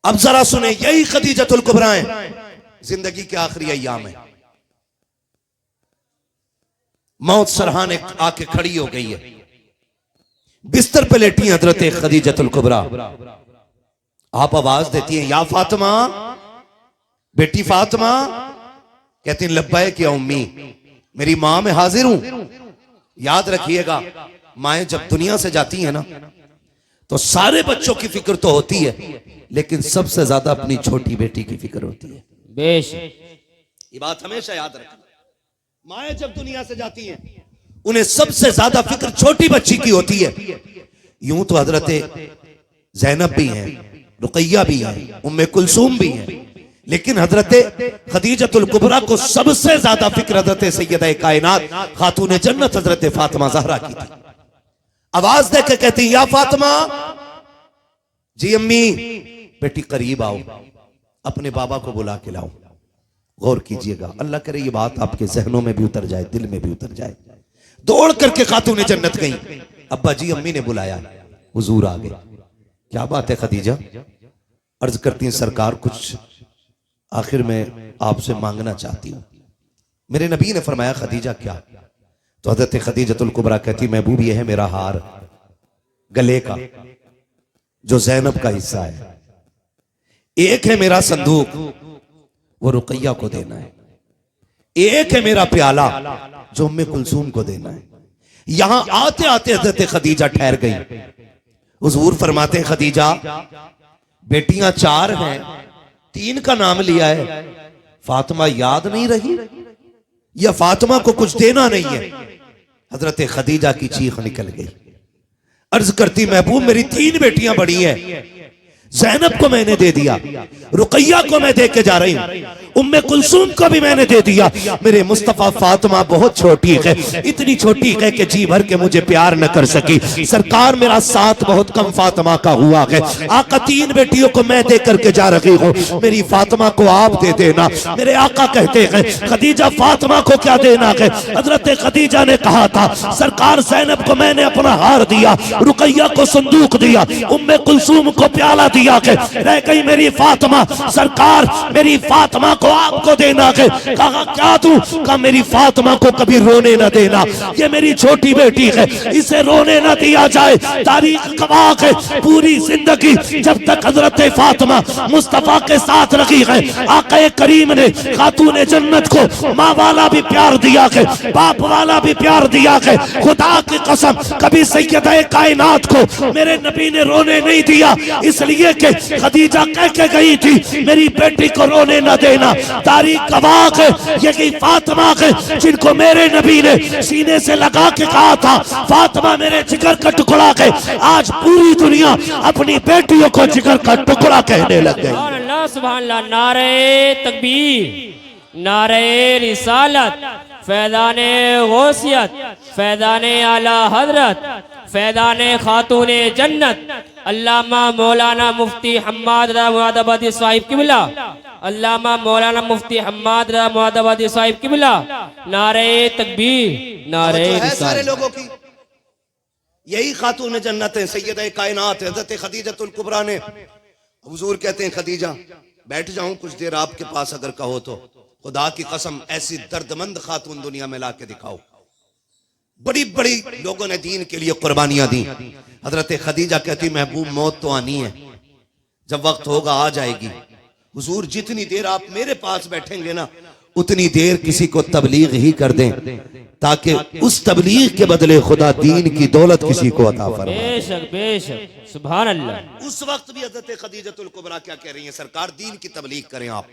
अब जरा सुने, यही खदीजतुल कुबरा है, जिंदगी के आखिरी अय्याम है, मौत सरहाने आके खड़ी हो गई है, बिस्तर पे लेटी हैं हजरत खदीजतुल कुबरा। आप आवाज देती हैं, या फातिमा, बेटी फातिमा। कहती हैं, लब्बैक या उम्मी, मेरी मां में हाजिर हूं। याद रखिएगा, माएं जब दुनिया से जाती हैं ना, तो सारे बच्चों की फिक्र तो होती है, लेकिन सबसे ज्यादा अपनी छोटी बेटी की फिक्र होती है। बेशक ये बात हमेशा याद रखना, माएं जब दुनिया से जाती हैं, उन्हें सबसे ज्यादा फिक्र छोटी बच्ची की होती है। यूं तो हजरत ज़ैनब भी हैं, रुकैया भी हैं, उम्मे कुलसूम भी हैं, लेकिन हजरत खदीजतुल कुबरा को सबसे ज्यादा फिक्र हजरत सैयदा कायनात खातून जन्नत हजरत फातिमा ज़हरा की थी। आवाज देकर कहती, या फातिमा। जी अम्मी। बेटी करीब आओ, अपने बाबा को बुला के लाओ। गौर कीजिएगा, अल्लाह करे ये बात आपके जहनों में भी उतर जाए, दिल में भी उतर जाए। दौड़ करके खातून जन्नत गई, अब्बा जी अम्मी ने बुलाया, हुजूर आ गए। क्या बात है खदीजा? अर्ज करती हैं, सरकार कुछ आखिर में आपसे मांगना चाहती हूं। मेरे नबी ने फरमाया, खदीजा क्या? तो हजरत खदीजतुल कुबरा कहती, महबूब ये है मेरा हार गले का, जो ज़ैनब का हिस्सा है। एक है मेरा संदूक, वो रुकैया को देना है। एक है मेरा प्याला, जो उम्मे कुलसूम को देना है। यहां आते आते हजरत खदीजा ठहर गई। हुजूर फरमाते हैं, खदीजा बेटियां 4 हैं, 3 का नाम लिया है, फातिमा याद नहीं रही या फातिमा को कुछ देना नहीं है? हजरत खदीजा की चीख निकल गई, अर्ज करती, महबूब मेरी 3 बेटियां बड़ी हैं, ज़ैनब को मैंने दे दिया, रुकैया को मैं दे के जा रही हूं, उम्मे कुलसूम को भी मैंने दे दिया। मेरे मुस्तफा फातिमा बहुत छोटी है, इतनी छोटी है कि जी भर के मुझे प्यार न कर सकी। सरकार मेरा साथ बहुत कम फातिमा का हुआ है। आका 3 बेटियों को मैं दे करके जा रही हूँ, मेरी फातिमा को आप दे देना। मेरे आका कहते हैं, खदीजा फातिमा को क्या देना है? हजरत खदीजा ने कहा था, सरकार ज़ैनब को मैंने अपना हार दिया, रुकैया को संदूक दिया, उम्मे कुलसूम को प्याला दिया है, रह गई मेरी फातिमा। सरकार मेरी फातिमा को आपको देना है। कहा क्या तू? कहा मेरी फातिमा को कभी रोने न देना, ये मेरी छोटी बेटी है, इसे रोने न दिया जाए। तारीख गवाह है, पूरी जिंदगी जब तक हजरत फातिमा मुस्तफा के साथ रखी है, आका करीम ने खातून जन्नत को माँ वाला भी प्यार दिया है, बाप वाला भी प्यार दिया है। खुदा की कसम कभी सैयदा कायनात को मेरे नबी ने रोने नहीं दिया, इसलिए कि खदीजा कह के गई थी, मेरी बेटी को रोने न देना। तारीख गवाह है, यही फातिमा है जिनको मेरे नबी ने सीने से लगा के कहा था, फातिमा मेरे जिगर का टुकड़ा है। आज पूरी दुनिया अपनी बेटियों को जिगर का टुकड़ा कहने लग गई। सुभान अल्लाह। नारे तकबीर, नारे रिसालत, फैज़ाने गौसियत, फैज़ाने आला हजरत, फैज़ाने खातूने जन्नत, अल्लामा मौलाना मुफ्ती हम्माद रज़ा मुरादाबादी साहिब किबला, अल्लामा मौलाना मुफ्ती हम्माद रज़ा मुरादाबादी साहिब किबला। नारे तकबीर, नारे रिसालत। सारे लोगों की यही खातून जन्नत है, सैयदा कायनात हज़रत खदीजतुल कुबरा ने। हुजूर कहते हैं, खदीजा बैठ जाऊं कुछ देर आपके पास अगर कहो तो? खुदा की कसम ऐसी दर्दमंद खातून दुनिया में ला के दिखाओ। बड़ी बड़ी लोगों ने दीन के लिए कुर्बानियां दी। हजरत खदीजा कहती, महबूब मौत तो आनी है, जब वक्त होगा आ जाएगी। हुजूर जितनी देर आप मेरे पास बैठेंगे ना, उतनी देर किसी को तबलीग ही कर दें, ताकि उस तबलीग के बदले खुदा दीन की दौलत किसी को अता फरमाए। बेशक बेशक, सुभान अल्लाह। उस वक्त भी हजरत खदीजतुल कुबरा क्या कह रही हैं, सरकार दीन की तबलीग करें आप।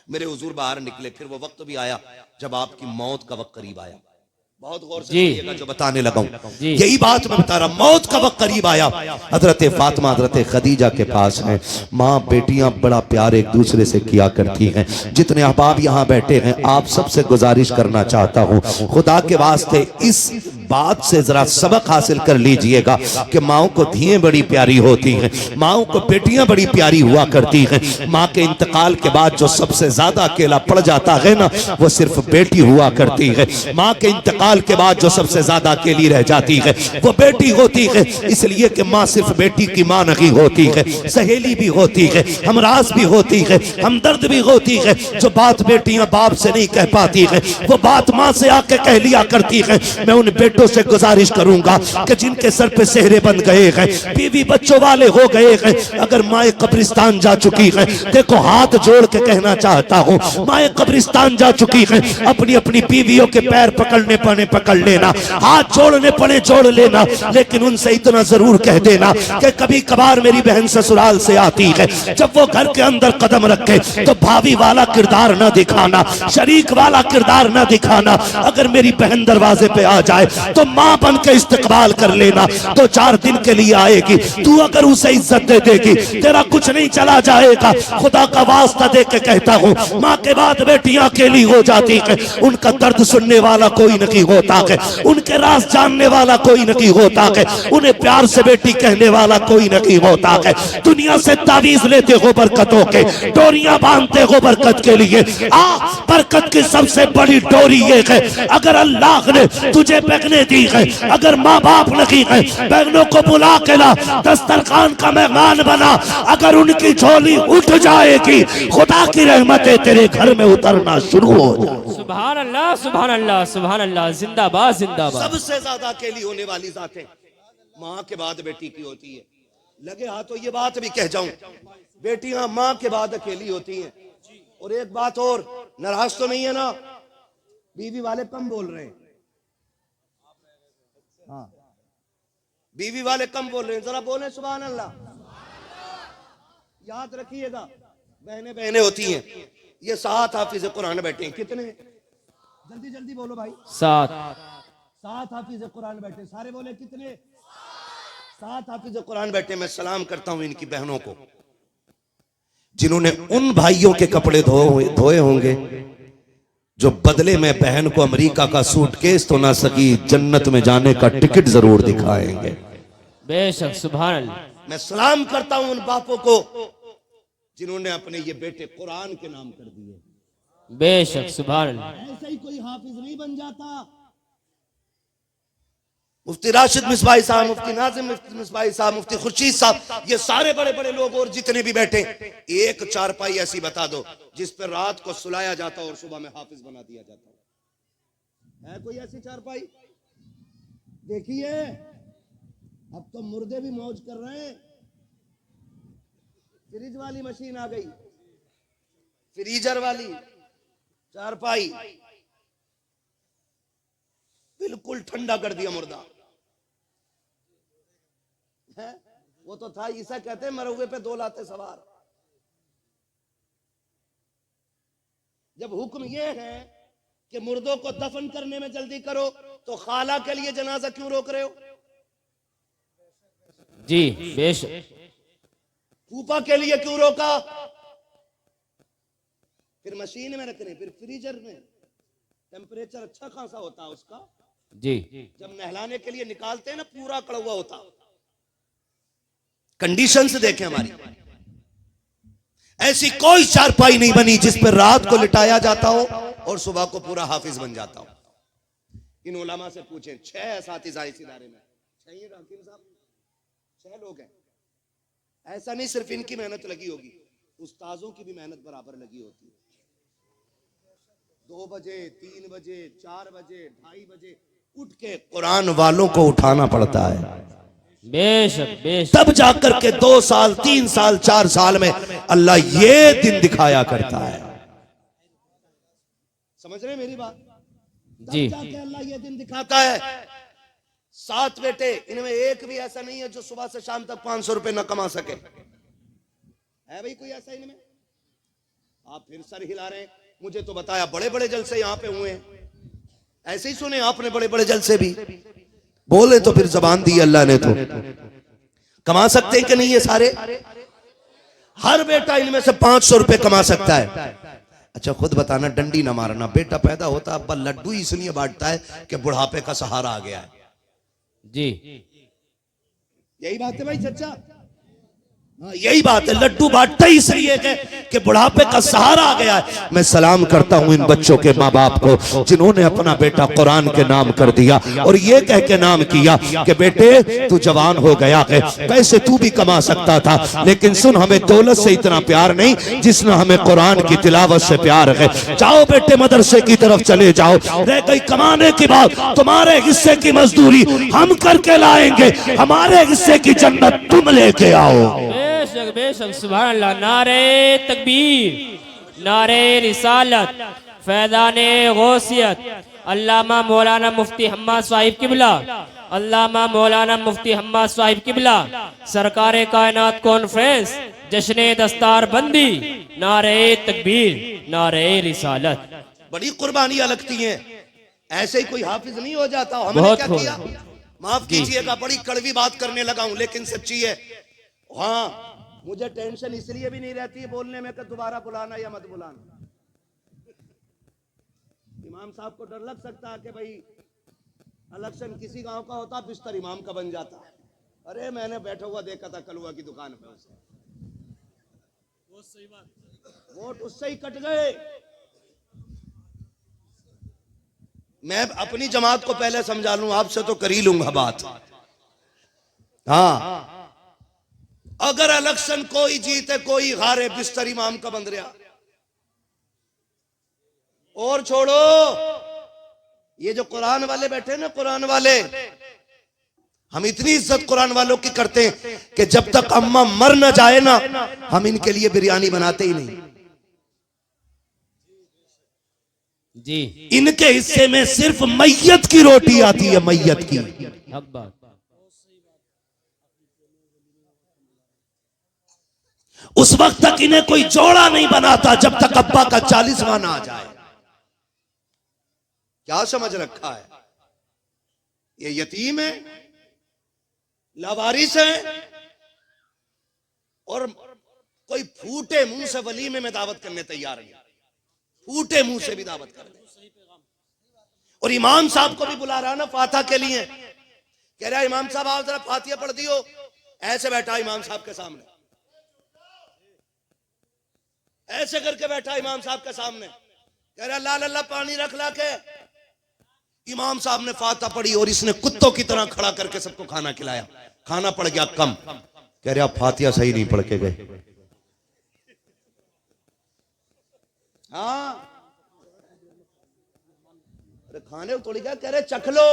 मेरे हुजूर बाहर निकले, फिर वो वक्त भी आया जब आपकी मौत का वक्त करीब आया। बहुत गौर से सुनिएगा जो बताने लगा हूं, यही बात मैं बता रहा। मौत का वक्त करीब आया, हजरत फातिमा हजरत खदीजा के पास है। माँ बेटियां बड़ा प्यार एक दूसरे से किया करती हैं। जितने अहबाब यहाँ बैठे हैं, आप सबसे गुजारिश करना चाहता हूँ, खुदा के वास्ते इस बात से जरा सबक हासिल कर लीजिएगा कि माओ को धियां बड़ी प्यारी होती हैं, माओ को बेटियां बड़ी प्यारी हुआ करती हैं। माँ के इंतकाल के बाद जो सबसे ज्यादा अकेला पड़ जाता है ना, वो सिर्फ बेटी हुआ करती है। माँ के इंतकाल के बाद जो सबसे ज्यादा अकेली रह जाती है वो बेटी होती है, इसलिए कि माँ सिर्फ बेटी की माँ नहीं होती है, सहेली भी होती है, हमराज भी होती है, हमदर्द भी होती है। जो बात बेटियां बाप से नहीं कह पाती है वो बात माँ से आके कह लिया करती है। मैं उन बेटों से गुजारिश करूंगा कि जिनके सर पे सेहरे बन गए हैं, बीवी बच्चों वाले हो गए हैं, अगर माए कब्रिस्तान जा चुकी है, देखो हाथ जोड़ के कहना चाहता हूँ, माए कब्रिस्तान जा चुकी है, अपनी अपनी बीवियों के पैर पकड़ने पड़े पकड़ लेना, हाथ जोड़ने पड़े जोड़ लेना, लेकिन उनसे इतना जरूर कह देना कि कभी कभार मेरी बहन ससुराल से आती है, जब वो घर के अंदर कदम रखे तो भाभी वाला किरदार न दिखाना, शरीक वाला किरदार न दिखाना। अगर मेरी बहन दरवाजे पे आ जाए तो माँ बन के इस्तकबाल कर लेना। 2-4 दिन के लिए आएगी, तू अगर उसे इज्जत दे देगी तेरा कुछ नहीं चला जाएगा। खुदा का वास्ता दे के कहता हूँ, माँ के बाद बेटियां अकेली हो जाती है, उनका दर्द सुनने वाला कोई नहीं होता है, उनके राज जानने वाला कोई नहीं होता है, उन्हें प्यार से बेटी कहने वाला कोई नहीं होता है। दुनिया से तावीज लेते हो बरकतों के, डोरियां बांधते हो बरकत के लिए। बरकत की सबसे बड़ी डोरी ये है, अगर अल्लाह ने तुझे बहने दी है, अगर माँ बाप नहीं है, बहनों को बुला के ला, दस्तरखान का मेहमान बना, अगर उनकी झोली उठ जाएगी खुदा की रहमतें तेरे घर में उतरना शुरू हो जाए। सुभान अल्लाह, सुभान अल्लाह, सुभान अल्लाह, जिंदाबाद जिंदाबाद। सबसे ज्यादा अकेली होने वाली जातें माँ के बाद बेटी की होती है। लगे हाथों ये बात भी कह जाऊं, बेटियां माँ के बाद अकेली होती हैं। और एक बात और, नाराज तो नहीं है ना, बीवी वाले कम बोल रहे हैं, हाँ बीवी वाले कम बोल रहे हैं, जरा बोले सुभान अल्लाह। याद रखिएगा, बहने बहने होती हैं, ये 7 हाफिज कुरान बैठे हैं। कितने? जल्दी जल्दी बोलो भाई। 7 हाफिज कुरान बैठे, सारे बोले कितने? 7 हाफिज कुरान बैठे। मैं सलाम करता हूं इनकी बहनों को, जिन्होंने उन भाइयों के कपड़े धोए होंगे जो बदले में बहन को अमेरिका का सूटकेस तो ना सकी, जन्नत में जाने का टिकट जरूर दिखाएंगे। बेशक, सुभान अल्लाह। मैं सलाम करता हूं उन बापों को जिन्होंने अपने ये बेटे कुरान के नाम कर दिए। बेशक, सुभान अल्लाह। ऐसा ही कोई हाफिज नहीं बन जाता। मुफ्ती राशिद मिसबाही साहब, मुफ्ती नाजिम मिसबाही साहब, मुफ्ती खुर्शीद साहब, ये सारे बड़े बड़े लोग और जितने भी बैठे, एक चारपाई ऐसी बता दो जिस पर रात को सुलाया जाता और सुबह में हाफिज बना दिया जाता है कोई ऐसी चारपाई? देखिए अब तो मुर्दे भी मौज कर रहे हैं। फ्रिज वाली मशीन आ गई, फ्रीजर वाली चारपाई, बिल्कुल ठंडा कर दिया मुर्दा है। वो तो था, ईसा कहते हैं मरहुए पे 2 लाते सवार। जब हुक्म ये है कि मुर्दों को दफन करने में जल्दी करो, तो खाला के लिए जनाजा क्यों रोक रहे हो? जी बेशक। फूफा के लिए क्यों रोका? फिर मशीन में रखने, फिर फ्रीजर में टेम्परेचर अच्छा खासा होता है उसका जी। जब नहलाने के लिए निकालते हैं ना, पूरा कड़वा होता। कंडीशन से देखें हमारी, ऐसी कोई चारपाई नहीं बनी जिस पर रात को लिटाया जाता हो और सुबह को पूरा हाफिज बन जाता हो। इन उलमा से पूछें, 6 असातिज़ा इस इदारे में, 6 हकीम साहब, 6 लोग हैं। ऐसा नहीं सिर्फ इनकी मेहनत लगी होगी, उस्ताजों की भी मेहनत बराबर लगी होती है। 2 बजे, 3 बजे, 4 बजे, 2:30 बजे उठ के कुरान वालों को उठाना पड़ता है। बेशक बेशक। तब जाकर के 2 साल, 3 साल, 4 साल में अल्लाह ये दिन दिखाया करता है। समझ रहे मेरी बात? जी। तब जाके अल्लाह ये दिन दिखाता है। 7 बेटे, इनमें एक भी ऐसा नहीं है जो सुबह से शाम तक 500 रुपए न कमा सके। है भाई कोई ऐसा इनमें? आप फिर सर हिला रहे हैं। मुझे तो बताया बड़े बड़े जलसे यहाँ पे हुए हैं। ऐसे ही सुने आपने, बड़े बड़े जलसे भी बोले तो फिर जबान दी अल्लाह ने। तो कमा सकते हैं कि नहीं ये सारे? हर बेटा इनमें से 500 रुपए कमा सकता है। अच्छा खुद बताना, डंडी ना मारना, बेटा पैदा होता अब्बा लड्डू ही इसलिए बांटता है कि बुढ़ापे का सहारा आ गया है। जी यही बात है भाई चचा, हाँ, यही बात है। लड्डू बांटता ही इसलिए है कि बुढ़ापे का सहारा आ गया है। मैं सलाम करता हूं इन बच्चों के माँ बाप को जिन्होंने अपना बेटा कुरान के नाम कर दिया और ये कह के नाम किया कि बेटे तू जवान हो गया है, पैसे तू भी कमा सकता था, लेकिन सुन हमें दौलत से इतना प्यार नहीं जितना हमें कुरान की तिलावत से प्यार है। जाओ बेटे मदरसे की तरफ चले जाओ, रह गई कमाने की बात, तुम्हारे हिस्से की मजदूरी हम करके लाएंगे, हमारे हिस्से की जन्नत तुम लेके आओ। बेशक बेशक सुभान अल्लाह। नारे तकबीर, नारे रिसालत, फैज़ाने गौसियत, अल्लामा मौलाना मुफ्ती हम्माद साहिब किबला, अल्लामा मौलाना मुफ्ती हम्माद साहिब किबला, सरकार कायनात कॉन्फ्रेंस, जश्न दस्तार बंदी, नारे तकबीर, नारे रिसालत। बड़ी कुर्बानियां लगती हैं, ऐसे ही कोई हाफिज नहीं हो जाता। हमने बहुत क्या हो किया, माफ कीजिएगा बड़ी कड़वी बात करने लगा हूं लेकिन सच्ची है। हाँ, मुझे टेंशन इसलिए भी नहीं रहती है बोलने में कि दोबारा बुलाना या मत बुलाना। इमाम साहब को डर लग सकता है कि भाई इलेक्शन किसी गांव का होता बिस्तर इमाम का बन जाता। अरे मैंने बैठा हुआ देखा था कलुआ की दुकान पे उसे, वोट उससे ही कट गए। मैं अपनी जमात को पहले समझा लूं, आपसे तो कर ही लूंगा बात। हाँ, अगर इलेक्शन कोई जीते कोई हारे बिस्तर इमाम का बंद रहा। और छोड़ो ये जो कुरान वाले बैठे ना, कुरान वाले, हम इतनी इज्जत कुरान वालों की करते हैं कि जब तक अम्मा मर न जाए ना हम इनके लिए बिरयानी बनाते ही नहीं। जी इनके हिस्से में सिर्फ मैयत की रोटी आती है, मैयत की। हक बात। उस वक्त तक इन्हें कोई जोड़ा नहीं बनाता जब तक अब्बा का 40वां ना आ जाए। क्या समझ रखा है, ये यतीम है, लावारिस है, और कोई फूटे मुंह से वलीमे में दावत करने तैयार नहीं, फूटे मुंह से भी दावत कर दे। और इमाम साहब को भी बुला रहा ना फातिहा के लिए, कह रहा इमाम साहब आप जरा फातिहा पढ़ दियो। ऐसे बैठा इमाम साहब के सामने, ऐसे करके बैठा इमाम साहब के सामने, कह रहा ला ला पानी रख ला के। इमाम साहब ने फातिहा पढ़ी और इसने कुत्तों की तरह खड़ा करके सबको खाना खिलाया। खाना पड़ गया कम, कह रहे आप फातिहा सही नहीं पढ़ के गए। हाँ, अरे खाने थोड़ी क्या, कह रहे चख लो।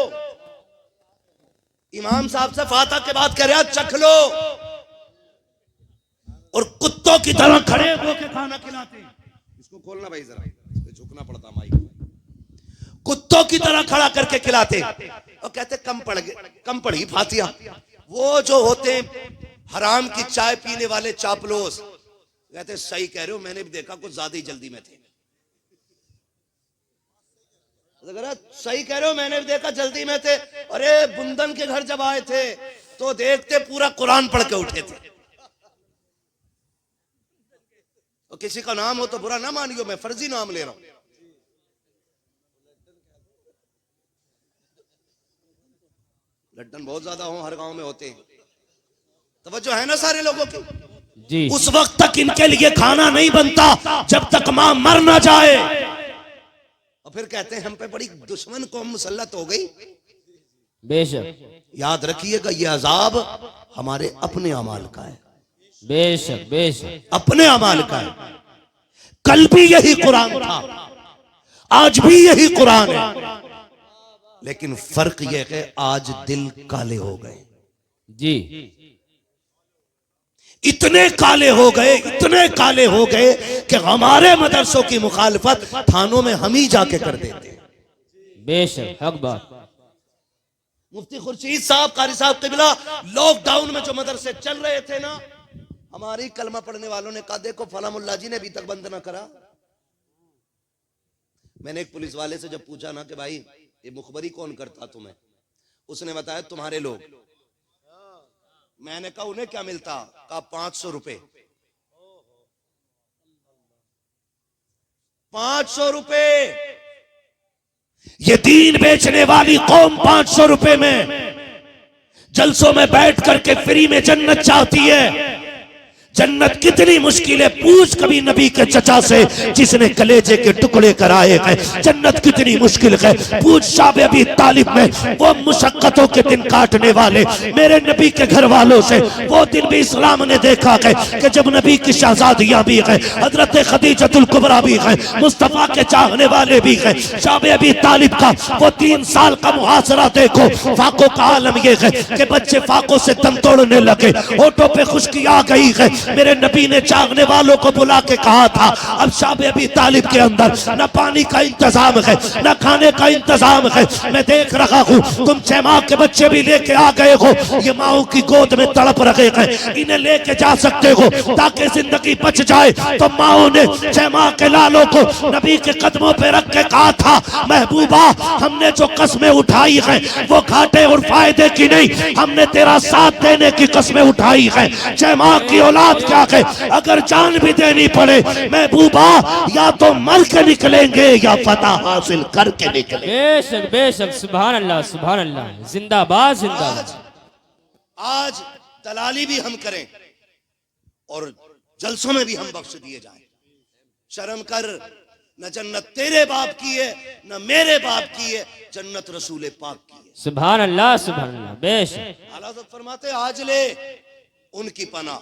इमाम साहब से फातिहा के बाद कह रहे चख लो, और कुत्तों की तरह खड़े होकर खाना खिलाते। इसको खोलना भाई जरा, इस पे झुकना पड़ता माइक। कुत्तों की तरह खड़ा करके खिलाते और कहते कम पढ़ी फातिहा। वो जो होते हराम की चाय पीने वाले चापलोस, कहते सही कह रहे हो, मैंने भी देखा कुछ ज्यादा ही जल्दी में थे। सही कह रहे हो, मैंने भी देखा जल्दी में थे। अरे बुंदन के घर जब आए थे तो देखते पूरा कुरान पढ़ के उठे थे। और किसी का नाम हो तो बुरा ना मानियो, मैं फर्जी नाम ले रहा हूं। लड्डन बहुत ज्यादा हो, हर गांव में होते हैं, तवज्जो है ना सारे लोगों की जी। उस वक्त तक इनके लिए खाना नहीं बनता जब तक मां मर ना जाए। और फिर कहते हैं हम पे बड़ी दुश्मन कौम मुसल्लत हो गई। बेशक याद रखिएगा ये अजाब हमारे अपने अमाल का है, बेशक बेशक अपने अमाल का है। कल भी यही कुरान था, आज भी यही कुरान है, लेकिन फर्क यह है आज दिल काले हो गए। जी इतने काले हो गए, इतने काले हो गए कि हमारे मदरसों की मुखालफत थानों में हम ही जाके कर देते। बेशक हक बात। मुफ्ती खुर्शीद साहब कारी साहब किबला लॉकडाउन में जो मदरसे चल रहे थे ना, हमारी कलमा पढ़ने वालों ने कहा देखो फला मुल्ला जी ने अभी तक बंद ना करा। मैंने एक पुलिस वाले से जब पूछा ना कि भाई ये मुखबरी कौन करता तुम्हें, उसने बताया तुम्हारे लोग। मैंने कहा उन्हें क्या मिलता, कहा 500 रुपए। 500 रुपए, ये दीन बेचने वाली कौम 500 रुपए में जलसों में बैठ करके फ्री में जन्नत चाहती है। जन्नत कितनी मुश्किल है, पूछ कभी नबी के चचा से जिसने कलेजे के टुकड़े कराए हैं, जन्नत कितनी मुश्किल है। पूछ शाब अबी तालिब में वो मुशक्कतों के दिन काटने वाले मेरे नबी के घर वालों से, वो दिन भी इस्लाम ने देखा है कि जब नबी की शहजादियां भी हैं, हजरत खदीजतुल कुबरा भी हैं, मुस्तफा के चाहने वाले भी हैं। शाब अबी तालिब का वो 3 साल का मुहासरा देखो। फाकों का आलम ये है कि बच्चे फाकों से दम तोड़ने लगे, होठों पे खुश्की आ गई है। मेरे नबी ने चाहने वालों को बुला के कहा था, अब शाब अबी तालिब के अंदर न पानी का इंतजाम है, न खाने का इंतजाम है। मैं देख रहा हूँ तुम 6 माह के बच्चे भी लेके आ गए हो, ये माओ की गोद में तड़प रहे हैं, इन्हें लेके जा सकते हो ताकि जिंदगी बच जाए। तो माओ ने 6 माह के लालों को नबी के कदमों पे रख के कहा था, महबूबा हमने जो कस्में उठाई है वो घाटे और फायदे की नहीं, हमने तेरा साथ देने की कस्में उठाई है। 6 माह की औलाद क्या है, अगर जान भी देनी पड़े महबूबा या तो मर के निकलेंगे या फतह हासिल करके निकलेंगे। बेशक बेशक, सुभान अल्लाह सुभान अल्लाह, जिंदाबाद जिंदाबाद। आज दलाली भी हम करें और जलसों में भी हम बख्श दिए जाएं। शर्म कर, न जन्नत तेरे बाप की है न मेरे बाप की है, जन्नत रसूल पाक की है। सुभान अल्लाह सुभान अल्लाह। बेशक आला हज़रत फरमाते आज ले उनकी पनाह,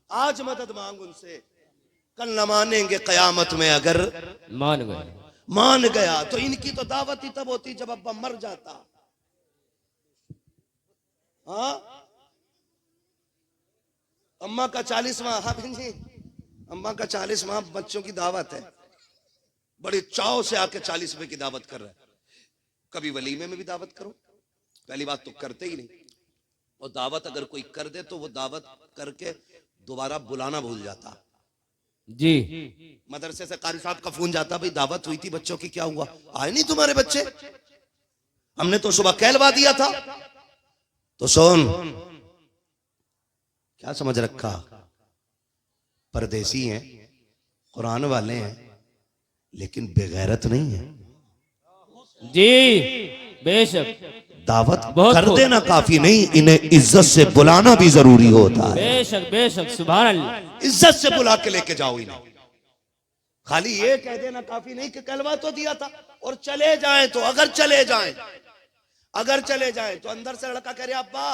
आज मदद मांग उनसे, कल न मानेंगे कयामत में अगर मान गया। तो इनकी तो दावत ही तब होती जब अब्बा मर जाता। हाँ अम्मा का 40वां, हाँ जी अम्मा का 40वां बच्चों की दावत है, बड़े चाव से आके 40वें की दावत कर रहा है। कभी वलीमे में भी दावत करो, पहली बात तो करते ही नहीं, और दावत अगर कोई कर दे तो वो दावत करके दोबारा बुलाना भूल जाता जी। मदरसे से कारी साहब का फोन जाता, भाई दावत हुई थी बच्चों की, क्या हुआ, आए नहीं तुम्हारे बच्चे, हमने तो सुबह कहलवा दिया था। तो सुन, क्या समझ रखा, परदेसी हैं, कुरान वाले हैं, लेकिन बेगैरत नहीं है जी। बेशक दावत कर देना काफी नहीं, इन्हें इज्जत से बुलाना भी जरूरी होता है। बेशक बेशक, सुभान अल्लाह। इज्जत से बुला के लेके जाओ इन्हें, खाली ये कह देना काफी नहीं कि कहलवा तो दिया था और चले जाएं। तो अगर चले जाएं तो अंदर से लड़का कह रहा अब्बा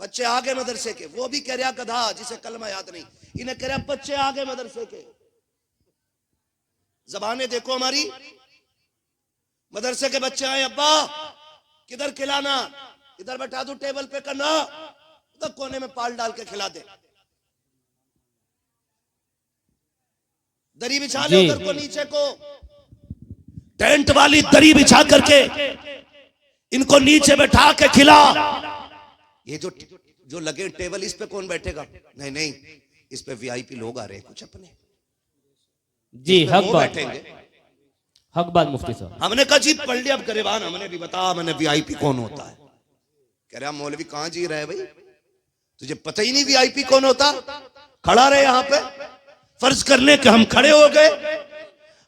बच्चे आगे मदरसे के, वो भी कह रहा गधा जिसे कलमा याद नहीं, इन्हें कह रहा बच्चे आगे मदरसे के। जबाने देखो हमारी, मदरसे के बच्चे आए, अब्बा किधर खिलाना, इधर बैठा दो टेबल पे, करना उधर कोने में पाल डाल के खिला दे, दरी बिछा ले उधर को, नीचे को टेंट वाली दरी बिछा करके इनको नीचे बैठा के खिला। ये जो लगे टेबल, इस पे कौन बैठेगा, नहीं इस पे वीआईपी लोग आ रहे हैं कुछ अपने जी। हक बात, बैठेंगे, हक बात मुफ्ती साहब। हमने कहा जी पढ़ लिया, अब गरीबान हमने भी बता, मैंने वीआईपी कौन होता है। कह रहा मौलवी कहां जी रहे भाई, तुझे पता ही नहीं वीआईपी कौन होता, खड़ा रहे यहाँ पे, फर्ज कर ले कि हम खड़े हो गए,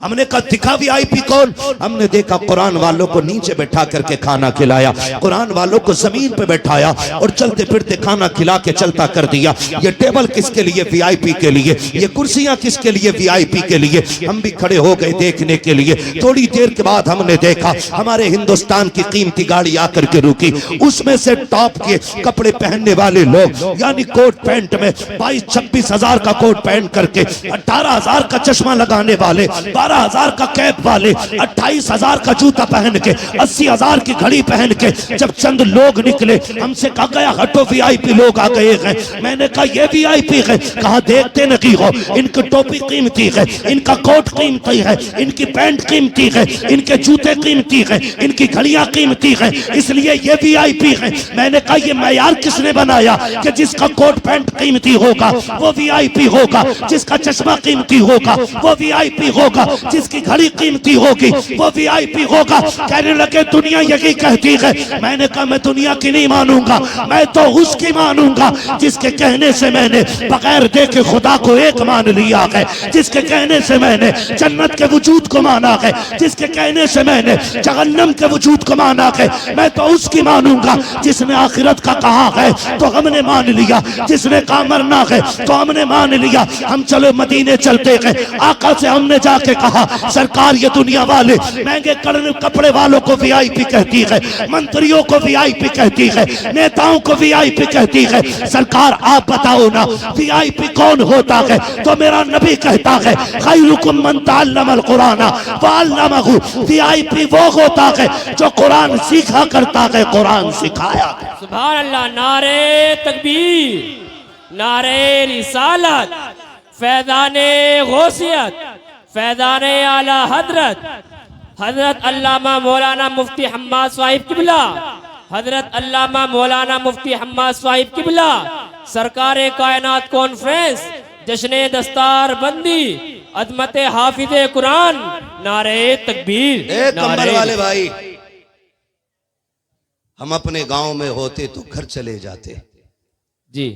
हमने कहा दिखा वीआईपी कौन, हमने देखा कुरान वालों को नीचे बैठा करके खाना खिलाया, कुरान वालों को जमीन पे बैठाया और चलते फिरते खाना खिला के चलता कर दिया। ये टेबल किसके लिए, वीआईपी के लिए, ये कुर्सियां किसके लिए, वीआईपी के लिए। हम भी खड़े हो गए देखने के लिए। थोड़ी देर के बाद हमने देखा हमारे हिंदुस्तान की कीमती गाड़ी आकर के रुकी, उसमें से टॉप के कपड़े पहनने वाले लोग, यानी कोट पैंट में 22-26 हजार का कोट पहन करके, 18 हजार का चश्मा लगाने वाले, 12,000 का कैप वाले, 28,000 का जूता पहन के, 80,000 की घड़ी पहन के जब चंद लोग निकले, हमसे कहा गया हटो वीआईपी लोग आ गए हैं। मैंने कहा ये वीआईपी है, कहा देखते नहीं हो, इनकी टोपी कीमती है, इनका कोट कीमती है, इनकी पैंट कीमती है, इनके जूते कीमती है, इनकी घड़ियां कीमती है, इसलिए ये वीआईपी है। मैंने कहा ये मैयार किसने बनाया कि जिसका कोट पैंट कीमती होगा वो वीआईपी होगा, जिसका चश्मा कीमती होगा वो वीआईपी होगा। जिसकी घड़ी कीमती होगी वो वीआईपी होगा। कहने लगे दुनिया यही कहती है। मैंने कहा मैं दुनिया की नहीं मानूंगा, मैं तो उसकी मानूंगा जिसके कहने से मैंने बगैर देखे खुदा को एक मान लिया है, जिसके कहने से मैंने जन्नत के वजूद को माना है, जिसके कहने से मैंने जहन्नम के वजूद को माना है। मैं तो उसकी मानूंगा जिसने आखिरत का कहा है तो हमने मान लिया, जिसने कहा मरना है तो हमने मान लिया। हम चलो मदीने चलते गए, आका से हमने जाके कहा सरकार ये दुनिया वाले महंगे कपड़े वालों को वीआईपी कहती है, मंत्रियों को वीआईपी कहती है, नेताओं को वीआईपी कहती है। सरकार आप बताओ ना वीआईपी कौन होता है? तो मेरा नबी कहता है खैरुकुम मन तअल्लमल कुरान व अल्लमहु। वीआईपी वो होता है जो कुरान सीखा करता है, कुरान सिखाया। सुभान अल्लाह। नारे तकबीर, नारे रिसालत, फैज़ाने गौसियत, फैज़ाने आला हजरत, हजरत अल्लामा मौलाना मुफ्ती हम्माद साहिब किबला, हजरत अल्लामा मौलाना मुफ्ती हम्माद साहिब किबला, सरकार कायनात कॉन्फ्रेंस, जश्न दस्तार बंदी, अजमत हाफिज कुरान। नारे तकबीर, कम्बल वाले भाई, हम अपने गांव में होते तो घर चले जाते। जी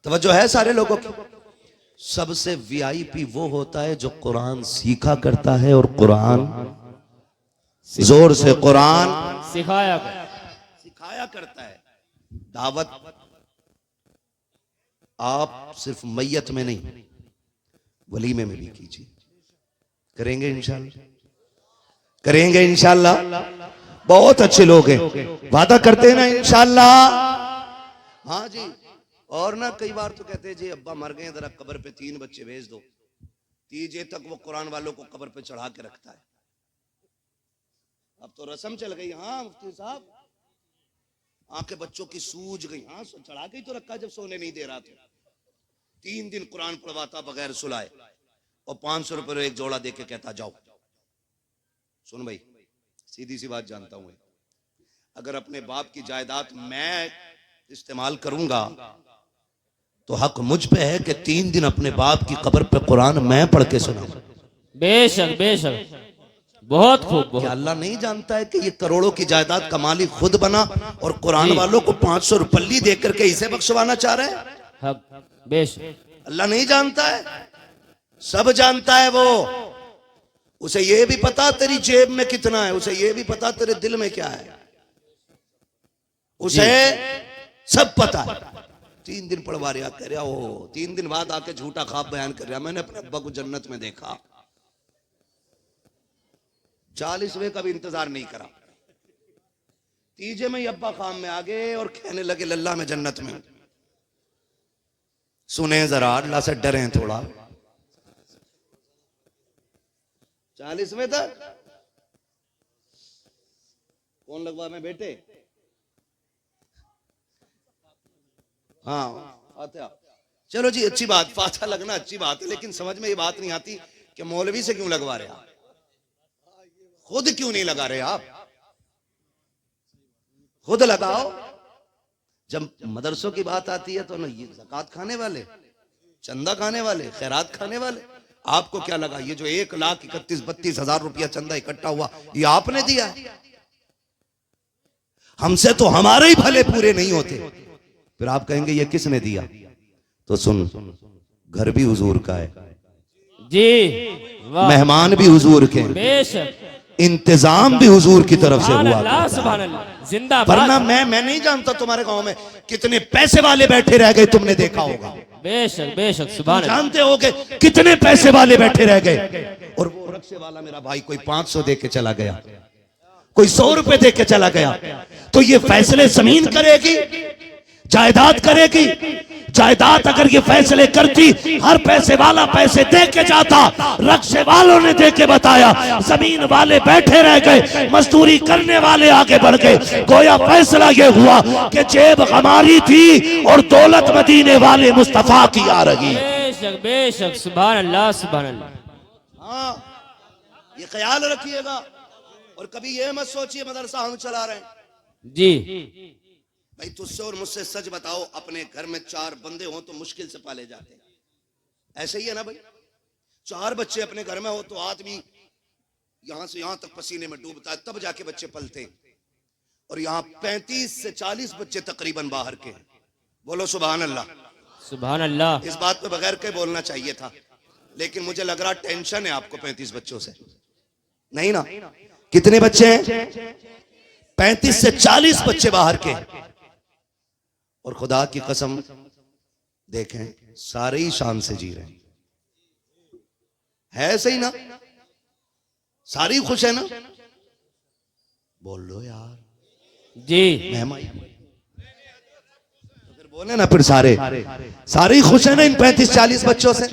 तवज्जो है सारे लोगों की। सबसे वीआईपी वो होता है जो कुरान सीखा करता है और कुरान जोर से कुरान सिखाया करता है। दावत आप सिर्फ मैयत में नहीं वलीमे में भी कीजिए। करेंगे इंशाल्लाह, करेंगे इंशाल्लाह। बहुत अच्छे लोग हैं, वादा करते हैं ना इंशाल्लाह। हाँ जी। और ना कई बार तो कहते हैं जी अब्बा मर गए, जरा कब्र पे 3 बच्चे भेज दो। 3 तक वो कुरान वालों को कब्र पे चढ़ा के रखता है। अब तो रस्म चल गई। हाँ मुफ्ती साहब, आंखें बच्चों की सूज गई। हाँ चढ़ा के ही तो रखा जब सोने नहीं दे रहा था। 3 दिन कुरान पढ़वाता बगैर सुलाए और 500 रुपए एक जोड़ा दे के कहता जाओ। सुन भाई, सीधी सी बात जानता हूं, अगर अपने बाप की जायदाद मैं इस्तेमाल करूंगा तो हक मुझ पे है कि 3 दिन अपने बाप की कब्र पे कुरान मैं पढ़ के सुनाऊं। बेशक बेशक, बहुत खूब। क्या अल्लाह नहीं जानता है कि ये करोड़ों की जायदाद का मालिक खुद बना और कुरान वालों को 500 रुपये दे करके इसे बख्शवाना चाह रहा है? हक बेशक अल्लाह नहीं जानता है? सब जानता है वो। उसे ये भी पता तेरी जेब में कितना है, उसे ये भी पता तेरे दिल में क्या है, उसे सब पता है। 3 दिन पढ़वा रहा, कह रहा हो 3 दिन बाद आके झूठा ख्वाब बयान कर रहा, मैंने अपने अब्बा को जन्नत में देखा। 40वें का भी इंतजार नहीं करा, 3 में ही अब्बा खाम में आ गए और कहने लगे लल्ला में जन्नत में। सुने जरा, अल्लाह से डरे थोड़ा। 40वें तक कौन लगवा में बेटे? हाँ आते आप। चलो जी अच्छी बात, फाता लगना अच्छी बात है, लेकिन समझ में ये बात नहीं आती कि मौलवी से क्यों लगवा रहे आप, खुद क्यों नहीं लगा रहे आप? खुद लगाओ। जब मदरसों की बात आती है तो ना ये ज़कात खाने वाले, चंदा खाने वाले, खैरात खाने वाले, आपको क्या लगा ये जो 1,31,32,000 रुपया चंदा इकट्ठा हुआ ये आपने दिया? हमसे तो हमारे ही भले पूरे नहीं होते, फिर आप कहेंगे ये किसने दिया? तो सुन, घर भी हुजूर का है जी, मेहमान भी हुजूर के, बेशक इंतजाम भी हुजूर की तरफ से हुआ। सुभान अल्लाह, जिंदाबाद। वरना मैं नहीं जानता तुम्हारे गांव में कितने पैसे वाले बैठे रह गए, तुमने देखा होगा। बेशक बेशक, सुभान अल्लाह। जानते होगे कितने पैसे वाले बैठे रह गए, और वो रक्शे वाला मेरा भाई कोई 500 दे के चला गया, कोई 100 रुपए दे के चला गया। तो ये फैसले जमीन करेगी, जायदाद करेगी? जायदाद अगर ये फैसले करती, हर पैसे वाला पैसे दे के जाता, रक्शे वालों ने दे के बताया, जमीन वाले बैठे रह गए, मजदूरी करने वाले आगे बढ़ गए। गोया फैसला ये हुआ कि जेब हमारी थी और दौलत मदीने वाले मुस्तफा की आ रही। बेशक बेशक, सुभान अल्लाह सुभान अल्लाह। हाँ ये ख्याल रखिएगा, और कभी ये मत सोचिए मदरसा हम चला रहे हैं। जी भाई तुझसे और मुझसे सच बताओ, अपने घर में 4 बंदे हों तो मुश्किल से पाले जाते हैं, ऐसे ही है ना भाई? 4 बच्चे अपने घर में हो तो आदमी यहां से यहां तक पसीने में डूबता है, तब जाके बच्चे पलते हैं। और यहाँ 35 से 40 बच्चे तकरीबन बाहर के हैं। बोलो सुभान अल्लाह। सुभान अल्लाह। इस बात पे बगैर के बोलना चाहिए था, लेकिन मुझे लग रहा टेंशन है आपको 35 बच्चों से। नहीं ना? कितने बच्चे हैं? 35 से 40 बच्चे बाहर के। और खुदा की कसम देखें, सारे ही शान से जी रहे हैं। है सही ना? सारी खुश है ना? बोल लो यार जी। मेहमान तो फिर बोले ना, फिर सारे ही खुश है ना इन 35-40 बच्चों से?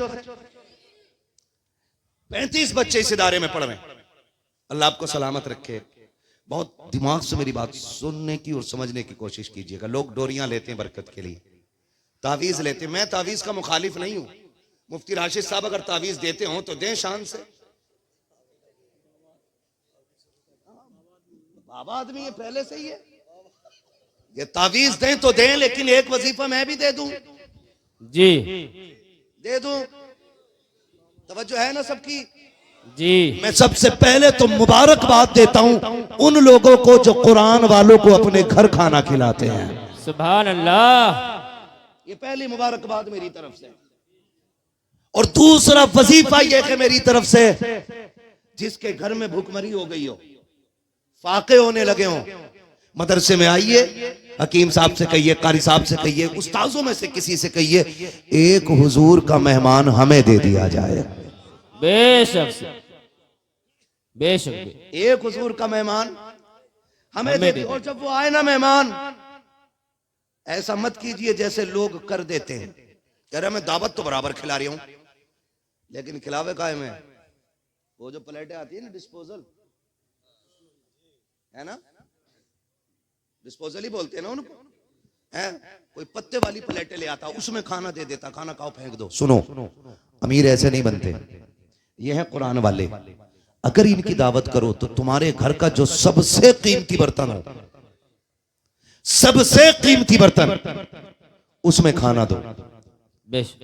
35 बच्चे इस इदारे में पढ़ रहे हैं। अल्लाह आपको सलामत रखे। बहुत दिमाग से मेरी बात सुनने की और समझने की कोशिश कीजिएगा। लोग डोरियां लेते हैं बरकत के लिए, तावीज लेते हैं। मैं तावीज का मुखालिफ नहीं हूं। मुफ्ती राशिद साहब अगर तावीज देते हो तो दें शान से। बाबा आदमी है, पहले से ही है। ये तावीज दें तो दें, लेकिन एक वजीफा मैं भी दे दूं। जी दे दूं। तवज्जो है ना सबकी? जी। मैं सबसे पहले तो मुबारकबाद देता हूं उन लोगों को जो कुरान वालों को अपने घर खाना खिलाते हैं। सुभान अल्लाह। ये पहली मुबारकबाद मेरी तरफ से। और दूसरा वजीफा ये है मेरी तरफ से, जिसके घर में भूखमरी हो गई हो, फाके होने लगे हो, मदरसे में आइए, हकीम साहब से कहिए, कारी साहब से कहिए, उस्ताजों में से किसी से कहिए, एक हुजूर का मेहमान हमें दे दिया जाए। बेशक बेशक। एक हुजूर का मेहमान हमें दे दिया। और जब वो आए ना मेहमान, ऐसा मत कीजिए जैसे लोग कर देते हैं। कह रहे मैं दावत तो बराबर खिला रही हूं, लेकिन खिलावे काहे में? वो जो प्लेटें आती है ना, डिस्पोजल है ना, डिस्पोजल ही बोलते हैं ना उनको, है? कोई पत्ते वाली प्लेटें ले आता, उसमें खाना दे देता, खाना खाओ फेंक दो। सुनो, अमीर ऐसे नहीं बनते, ये है कुरान वाले। अगर इनकी दावत करो तो तुम्हारे घर का जो सबसे कीमती बर्तन हो, सबसे कीमती बर्तन, उसमें खाना दो।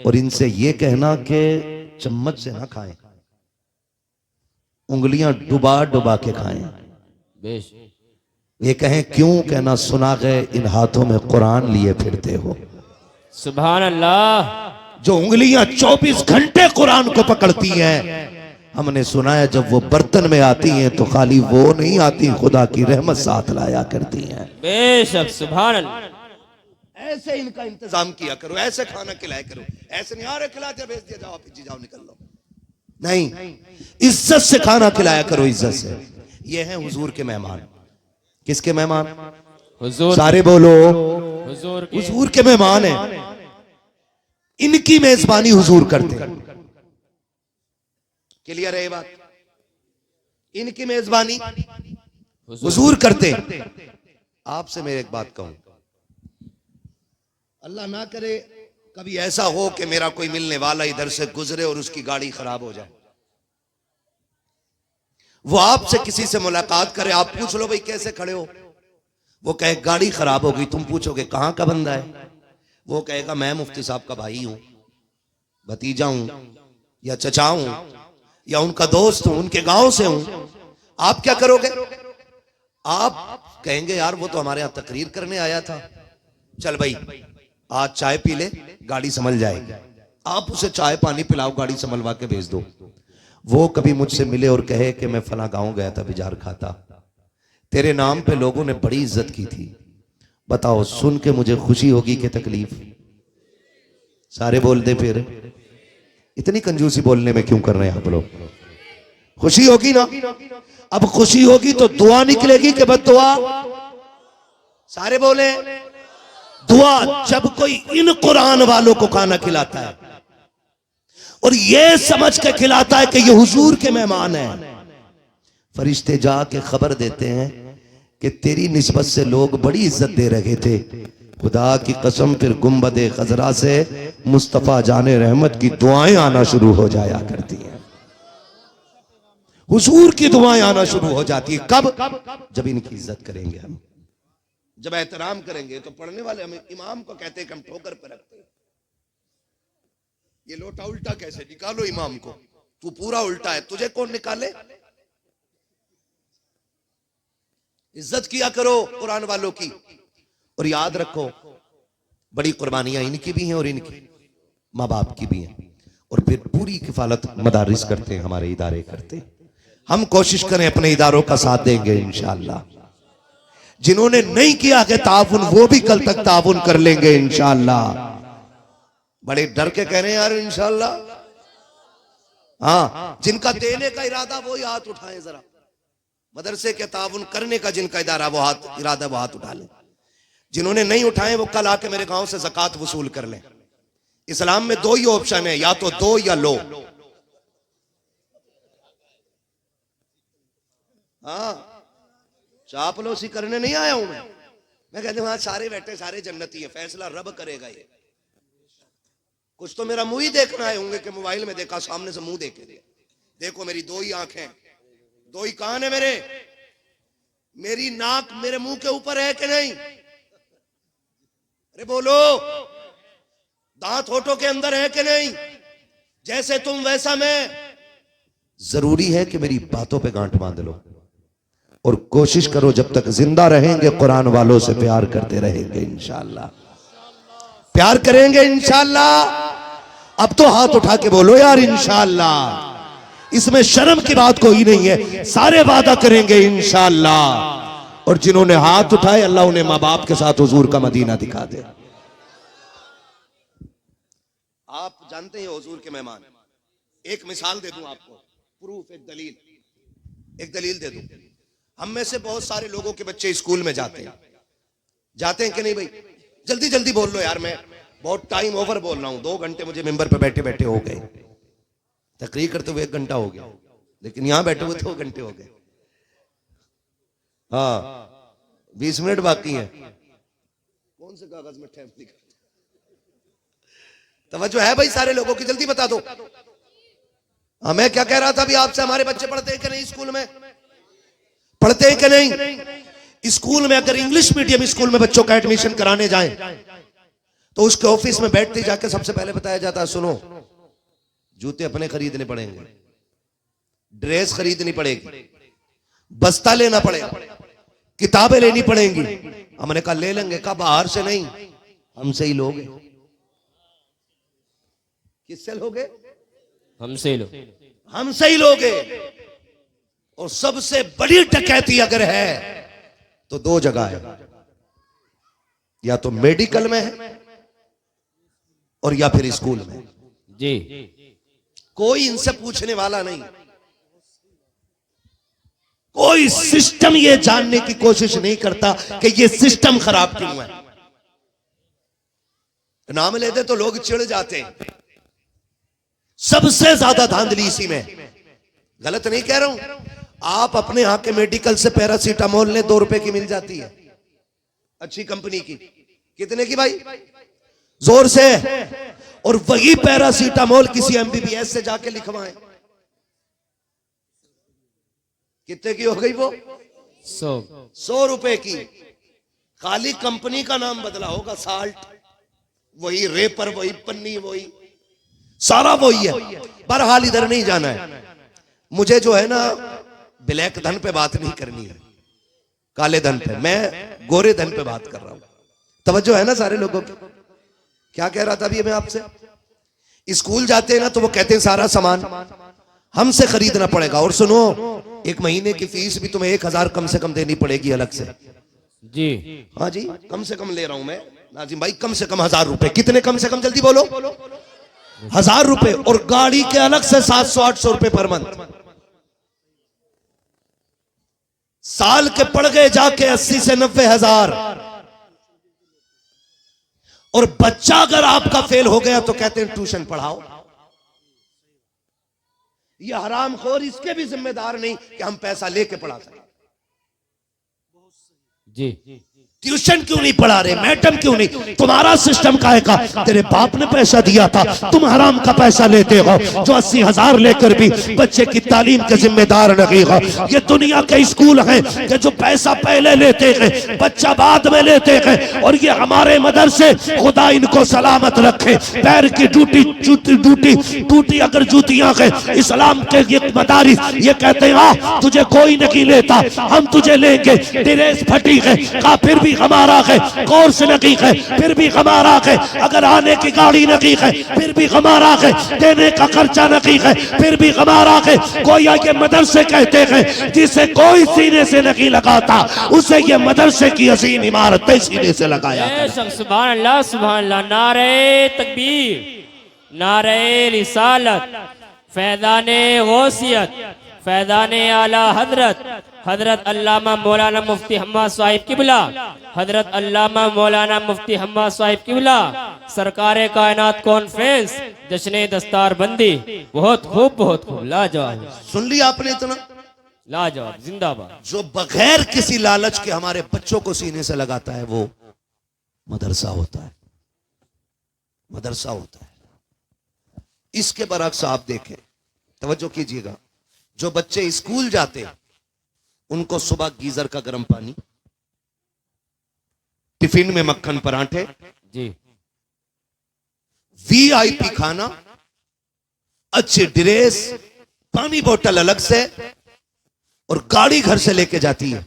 और इनसे ये कहना कि चम्मच से ना खाएं, उंगलियां डुबा डुबा के खाएं। ये कहें क्यों? कहना सुना गए इन हाथों में कुरान लिए फिरते हो। सुभान अल्लाह। जो उंगलियां 24 घंटे कुरान को पकड़ती हैं, हमने सुना है जब वो बर्तन में आती हैं तो खाली वो नहीं आती, खुदा की रहमत साथ लाया करती हैं। बेशक। सुभान अल्लाह। ऐसे इनका इंतजाम किया करो, ऐसे खाना खिलाया करो। ऐसे नहीं आ रहे खिला दिया, भेज दिया, जाओ पीछे जाओ, निकल लो। नहीं, इज्जत से खाना खिलाया करो, इज्जत से। ये हैं हुजूर के मेहमान। किसके मेहमान? हुजूर। सारे बोलो हुजूर के मेहमान हैं। इनकी मेजबानी हुजूर करते हैं। क्लियर है ये बात? इनकी मेजबानी हुजूर करते हैं। आपसे मैं एक बात कहूं, अल्लाह ना करे कभी ऐसा हो कि मेरा कोई मिलने वाला इधर से गुजरे और उसकी गाड़ी खराब हो जाए। वो आपसे किसी से मुलाकात करे, आप पूछ लो भाई कैसे खड़े हो, वो कहे गाड़ी खराब हो गई। तुम पूछोगे कहां का बंदा है? वो कहेगा मैं मुफ्ती साहब का भाई हूं, भतीजा हूं, या चचा हूं, या उनका दोस्त हूं, उनके गांव से हूं। आप क्या करोगे? आप कहेंगे यार वो तो हमारे यहां तकरीर करने आया था, चल भाई आज चाय पी ले, गाड़ी संभल जाएगी। आप उसे चाय पानी पिलाओ, गाड़ी संभलवा के भेज दो। वो कभी मुझसे मिले और कहे कि मैं फला गांव गया था बिजार खाता, तेरे नाम पे लोगों ने बड़ी इज्जत की थी, बताओ सुन के मुझे खुशी होगी कि तकलीफ? सारे बोल दे फिर। इतनी कंजूसी बोलने में क्यों कर रहे हैं आप लोग? खुशी होगी ना? अब खुशी होगी तो दुआ निकलेगी कि बद्दुआ? सारे बोले दुआ। जब कोई इन कुरान वालों को खाना खिलाता है और ये समझ के खिलाता है कि ये हुजूर के मेहमान हैं, फरिश्ते जाके खबर देते हैं कि तेरी निस्बत से लोग बड़ी इज्जत दे रहे थे। खुदा की कसम फिर गुंबदे खजरा से मुस्तफा जाने रहमत की दुआएं आना शुरू हो जाया करती हैं। हुजूर की दुआएं आना शुरू हो जाती है। कब? जब इनकी इज्जत करेंगे हम, जब एहतराम करेंगे। तो पढ़ने वाले हमें इमाम को कहते हैं कि हम ठोकर पर रखते हैं। ये लोटा उल्टा कैसे? निकालो इमाम को, तू पूरा उल्टा है, तुझे कौन निकाले। इज्जत किया करो कुरान वालों की, और याद रखो बड़ी कुर्बानियां इनकी भी हैं और इनकी माँ बाप की भी हैं, और फिर पूरी किफालत मदारिस करते हैं, हमारे इदारे करते हैं। हम कोशिश करें अपने इदारों का साथ देंगे इंशाअल्लाह। जिन्होंने नहीं किया है ताउन, वो भी कल तक ताउन कर लेंगे इंशाअल्लाह। बड़े डर के कह रहे हैं यार इंशाअल्लाह। हाँ, जिनका देने का इरादा वो ही हाथ उठाएं जरा। मदरसे के ताउन करने का जिनका इरादा वो हाथ उठा लें। जिन्होंने नहीं उठाए वो कल आके मेरे गांव से ज़कात वसूल कर लें। इस्लाम में दो ही ऑप्शन है, या तो दो या लो। हाँ, चापलूसी करने नहीं आया हूं मैं कहते वहां सारे बैठे सारे जन्नती है, फैसला रब करेगा। ये कुछ तो मेरा मुंह ही देखना आए होंगे कि मोबाइल में देखा, सामने से मुंह देखे देखो मेरी दो ही आंखें, दो ही कान है मेरे, मेरी नाक मेरे मुंह के ऊपर है कि नहीं। अरे बोलो, दांत होठों के अंदर है कि नहीं। जैसे तुम वैसा मैं। जरूरी है कि मेरी बातों पे गांठ बांध लो और कोशिश करो जब तक जिंदा रहेंगे कुरान वालों से प्यार करते रहेंगे इंशाअल्लाह। प्यार करेंगे इंशाअल्लाह। अब तो हाथ उठा के बोलो यार इंशाअल्लाह। इसमें शर्म की बात कोई नहीं है, सारे वादा करेंगे इंशाअल्लाह। और जिन्होंने हाथ उठाए अल्लाह उन्हें माँ बाप के साथ हुजूर का मदीना दिखा दे। आप जानते हैं हुजूर के मेहमान। एक मिसाल दे दूं आपको, प्रूफ, एक दलील दे दूं। हम में से बहुत सारे लोगों के बच्चे स्कूल में जाते हैं कि नहीं भाई? जल्दी जल्दी बोल लो यार, मैं बहुत टाइम ओवर बोल रहा हूं। 2 घंटे मुझे मेंबर पे बैठे बैठे हो गए, तकरीर करते हुए 1 घंटा हो गया, लेकिन यहां बैठे हुए 2 घंटे हो गए। हाँ, 20 मिनट बाकी हैं। कौन से कागज में टाइम लिखा? तवज्जो है भाई सारे लोगों की, जल्दी बता दो। हाँ, मैं क्या कह रहा था अभी आपसे, हमारे बच्चे पढ़ते हैं कि नहीं स्कूल में? पढ़ते हैं कि नहीं? स्कूल में अगर इंग्लिश मीडियम स्कूल में बच्चों का एडमिशन कराने जाएं तो उसके ऑफिस में बैठते जाके सबसे पहले बताया जाता है, सुनो जूते अपने खरीदने पड़ेंगे, ड्रेस खरीदनी पड़ेगी, बस्ता लेना पड़ेगा, किताबें लेनी पड़ेंगी। हमने कहा ले लेंगे। कहा बाहर से नहीं, हमसे ही लोगे। किससे लोगे? हमसे लो, हमसे ही लोगे। और सबसे बड़ी डकैती अगर है तो 2 जगह है, या तो मेडिकल में है और या फिर स्कूल में जी। कोई इनसे पूछने वाला नहीं, कोई सिस्टम ये जानने की कोशिश नहीं करता कि ये सिस्टम खराब क्यों है। नाम लेते तो लोग चिढ़ जाते हैं। सबसे ज्यादा धांधली इसी में। गलत नहीं कह रहा हूं। आप अपने यहां के मेडिकल से पैरासीटामोल ले, 2 रुपए की मिल जाती है, अच्छी कंपनी की। कितने की भाई? जोर से। और वही पैरासीटामोल किसी एमबीबीएस से जाके लिखवाएं, कितने की हो गई वो? 100 रुपए की। खाली कंपनी का नाम बदला होगा, साल्ट वही, रेपर वही, पन्नी वही, सारा वही है। बहरहाल इधर नहीं जाना है मुझे, जो है ना ब्लैक धन पे बात नहीं करनी है, काले धन पे। मैं गोरे धन पे बात कर रहा हूं। तवज्जो है ना सारे लोगों की? क्या कह रहा था अभी मैं आपसे? स्कूल जाते हैं ना तो वो कहते हैं सारा सामान हमसे खरीदना पड़ेगा। और सुनो, 1 महीने की फीस भी तुम्हें 1000 कम से कम देनी पड़ेगी अलग से जी। हाँ जी, कम से कम ले रहा हूं मैं नाजिम भाई, कम से कम 1000 रुपए। कितने कम से कम? जल्दी बोलो। 1000 रुपए। और गाड़ी के अलग से 700-800 रुपए पर मंथ। साल के पड़ गए जाके 80 से 90 हजार। और बच्चा अगर आपका फेल हो गया तो कहते हैं ट्यूशन पढ़ाओ। ये हरामखोर इसके भी जिम्मेदार नहीं कि हम पैसा लेके पढ़ा सकें जी। ट्यूशन क्यों नहीं पढ़ा रहे, मैडम क्यों नहीं? तुम्हारा सिस्टम काहे का? तेरे बाप ने पैसा दिया था, तुम हराम का पैसा लेते हो जो 80,000 लेकर भी बच्चे की तालीम के जिम्मेदार नहीं हो। ये दुनिया के स्कूल हैं कि जो पैसा पहले लेते हैं, बच्चा बाद में लेते हैं। और ये हमारे मदरसे, खुदा इनको सलामत रखे, पैर की टूटी अगर जूतियां हैं, इस्लाम के ये मदारिस ये कहते हैं हाँ तुझे कोई नहीं लेता, हम तुझे लेंगे। ड्रेस फटी है, फिर भी हमारा है, कोर्स नहीं है फिर भी हमारा है, अगर आने की गाड़ी नहीं है फिर भी हमारा है, देने का खर्चा नहीं है फिर भी हमारा है। कोई ये मदरसे कहते हैं जिसे कोई सीने से नहीं लगाता, उसे ये मदरसे की अजीम इमारतें सीने से लगाया। सुभान अल्लाह सुभान अल्लाह। नारे तकबीर, नारे रिसालत, फैज़ाने गौसियत, फैज़ाने आला हजरत, हजरत अल्लामा मौलाना मुफ्ती हम्माद साहिब किबला, हजरत अल्लामा मौलाना मुफ्ती हम्माद साहिब किबला, सरकारे कायनात कॉन्फ्रेंस, जश्न दस्तार बंदी। बहुत खूब लाजवाब। सुन लिया आपने इतना? लाजवाब, जिंदाबाद। जो बगैर किसी लालच के हमारे बच्चों को सीने से लगाता है वो मदरसा होता है, मदरसा होता है। इसके बरक्स आप देखें, तवज्जो कीजिएगा, जो बच्चे स्कूल जाते हैं उनको सुबह गीजर का गर्म पानी, टिफिन में मक्खन पराठे जी, वीआईपी खाना, अच्छी ड्रेस, पानी बोतल अलग से, और गाड़ी घर से लेके जाती है।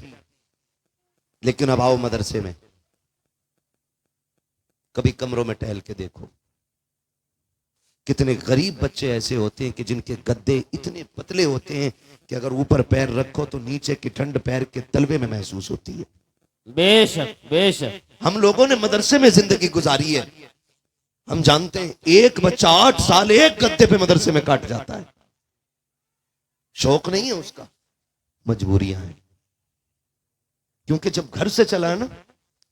लेकिन अब आओ मदरसे में, कभी कमरों में टहल के देखो, कितने गरीब बच्चे ऐसे होते हैं कि जिनके गद्दे इतने पतले होते हैं कि अगर ऊपर पैर रखो तो नीचे की ठंड पैर के तलवे में महसूस होती है। बेशक बेशक। हम लोगों ने मदरसे में जिंदगी गुजारी है, हम जानते हैं एक बच्चा 8 साल एक गद्दे पे मदरसे में काट जाता है। शौक नहीं है उसका, मजबूरियां हैं। क्योंकि जब घर से चला है ना,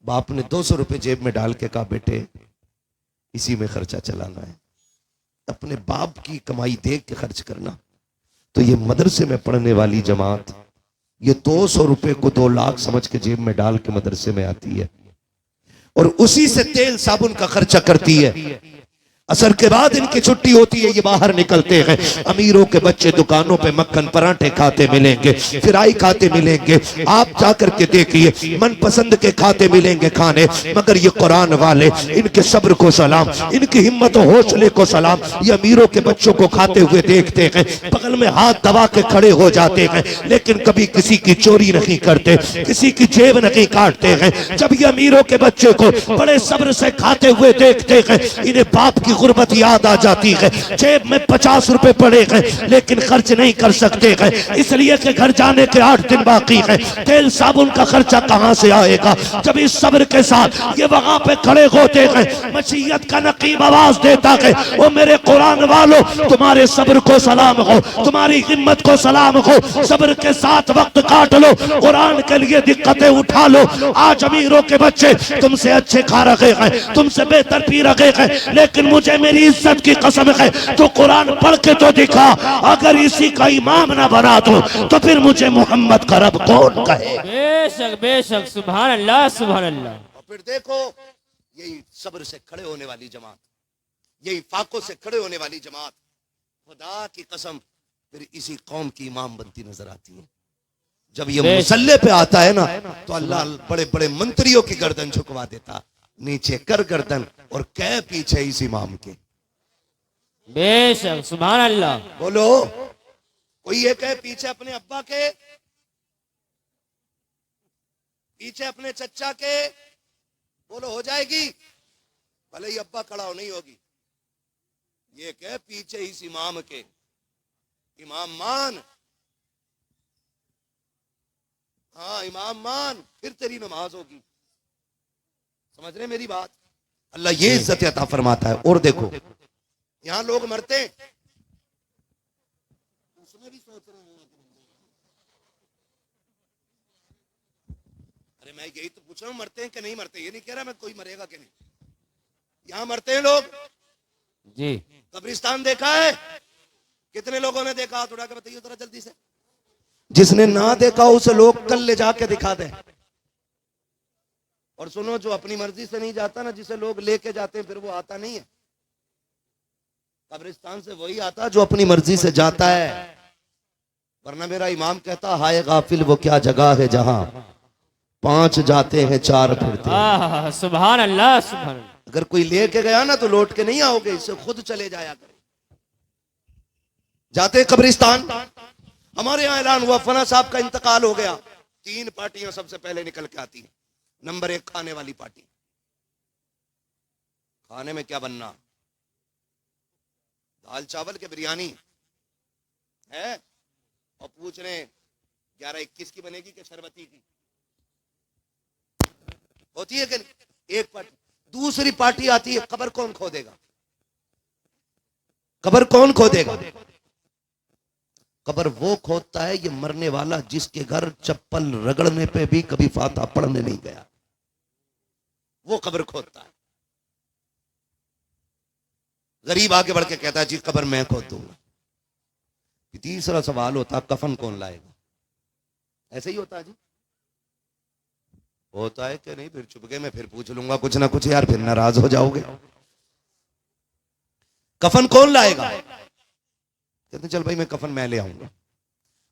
बाप ने 200 रुपए जेब में डाल के कहा बेटे इसी में खर्चा चलाना है, अपने बाप की कमाई देख के खर्च करना। तो ये मदरसे में पढ़ने वाली जमात ये 200 रुपए को 2 लाख समझ के जेब में डाल के मदरसे में आती है और उसी से तेल साबुन का खर्चा करती है। असर के बाद इनकी छुट्टी होती है, ये बाहर निकलते हैं। अमीरों के बच्चे दुकानों पे मक्खन पराठे खाते मिलेंगे, फिराई खाते मिलेंगे। आप जाकर के देखिए, मनपसंद के खाते मिलेंगे खाने। मगर ये कुरान वाले, इनके सब्र को सलाम, इनकी हिम्मत और हौसले को सलाम। ये अमीरों के बच्चों को खाते हुए देखते हैं, बगल में हाथ दबा के खड़े हो जाते हैं, लेकिन कभी किसी की चोरी नहीं करते, किसी की जेब नहीं काटते हैं। जब ये अमीरों के बच्चे को बड़े सब्र से खाते हुए देखते हैं, इन्हें बाप की गुर्बत याद आ जाती है। जेब में 50 रुपए पड़े हैं लेकिन खर्च नहीं कर सकते हैं, इसलिए कि घर जाने के 8 दिन बाकी है। तेल साबुन का खर्चा कहां से आएगा? जब इस सब्र के साथ ये वहां पे खड़े होते हैं, मशीयत का नकीब आवाज देता है, ओ मेरे कुरान वालों, तुम्हारे सब्र को सलाम हो, तुम्हारी हिम्मत को सलाम हो। सब्र के साथ वक्त काट लो, कुरान के लिए दिक्कतें उठा लो। आज अमीरों के बच्चे तुमसे अच्छे खा रहे हैं, तुमसे बेहतर पी रहे हैं, लेकिन मुझे मेरी इज्जत की कसम है तो कुरान पढ़ के तो दिखा। अगर इसी का इमाम ना बना तो फिर मुझे मोहम्मद का रब कौन कहे? बेशक बेशक। सुभान अल्लाह सुभान अल्लाह। और फिर देखो, यही सब्र से खड़े होने वाली जमात, यही फाकों से खड़े होने वाली जमात, खुदा की कसम फिर इसी कौम की इमाम बनती नजर आती है। जब ये मुसल्ले पे आता है ना, तो अल्लाह बड़े बड़े मंत्रियों की गर्दन झुकवा देता, नीचे कर गर्दन और कह पीछे इस इमाम के। बेशक सुभान अल्लाह। बोलो, कोई ये कहे पीछे अपने अब्बा के, पीछे अपने चचा के, बोलो हो जाएगी? भले ही अब्बा खड़ा हो, नहीं होगी। ये कहे पीछे इस इमाम के, इमाम मान, हाँ इमाम मान, फिर तेरी नमाज होगी। समझ रहे मेरी बात? अल्लाह ये इज्जत अता फरमाता है। और देखो, यहां लोग मरते हैं, उसमें भी सोच रहे हैं। अरे मैं यही तो पूछ रहा हूं, मरते हैं कि नहीं मरते? ये नहीं कह रहा मैं कोई मरेगा कि नहीं। यहां मरते हैं लोग जी। कब्रिस्तान देखा है? कितने लोगों ने देखा? हाथ उठा के बताइए जरा जल्दी से। जिसने ना देखा उसे लोग कल ले जाके दिखा दे। और सुनो, जो अपनी मर्जी से नहीं जाता ना, जिसे लोग लेके जाते हैं, फिर वो आता नहीं है। कब्रिस्तान से वही आता जो अपनी मर्जी से जाता है। वरना मेरा इमाम कहता, हाय गाफिल वो क्या जगह है जहां 5 जाते हैं 4 फिरते हैं। सुभान अल्लाह, सुभान अल्लाह। अगर कोई लेके गया ना तो लौट के नहीं आओगे, इससे खुद चले जाया करो। जाते कब्रिस्तान, हमारे यहां ऐलान हुआ फना साहब का इंतकाल हो गया। 3 पार्टियां सबसे पहले निकल के आती हैं। नंबर 1 खाने वाली पार्टी। खाने में क्या बनना? दाल चावल के बिरयानी है, और पूछ रहे 11-21 की बनेगी कि शरबती की होती है कि नहीं? एक पार्टी। दूसरी पार्टी आती है, कब्र कौन खोदेगा? कब्र कौन खोदेगा? कब्र वो खोदता है ये मरने वाला जिसके घर चप्पल रगड़ने पे भी कभी फातिहा पढ़ने नहीं गया, वो कब्र खोदता है। गरीब आगे बढ़ के कहता है जी कब्र मैं खोद दूंगा। तीसरा सवाल होता, कफन कौन लाएगा? ऐसे ही होता है जी, होता है कि नहीं? फिर चुपके में फिर पूछ लूंगा कुछ ना कुछ यार, फिर नाराज हो जाओगे। कफन कौन लाएगा? कहते चल भाई मैं कफन मैं ले आऊंगा।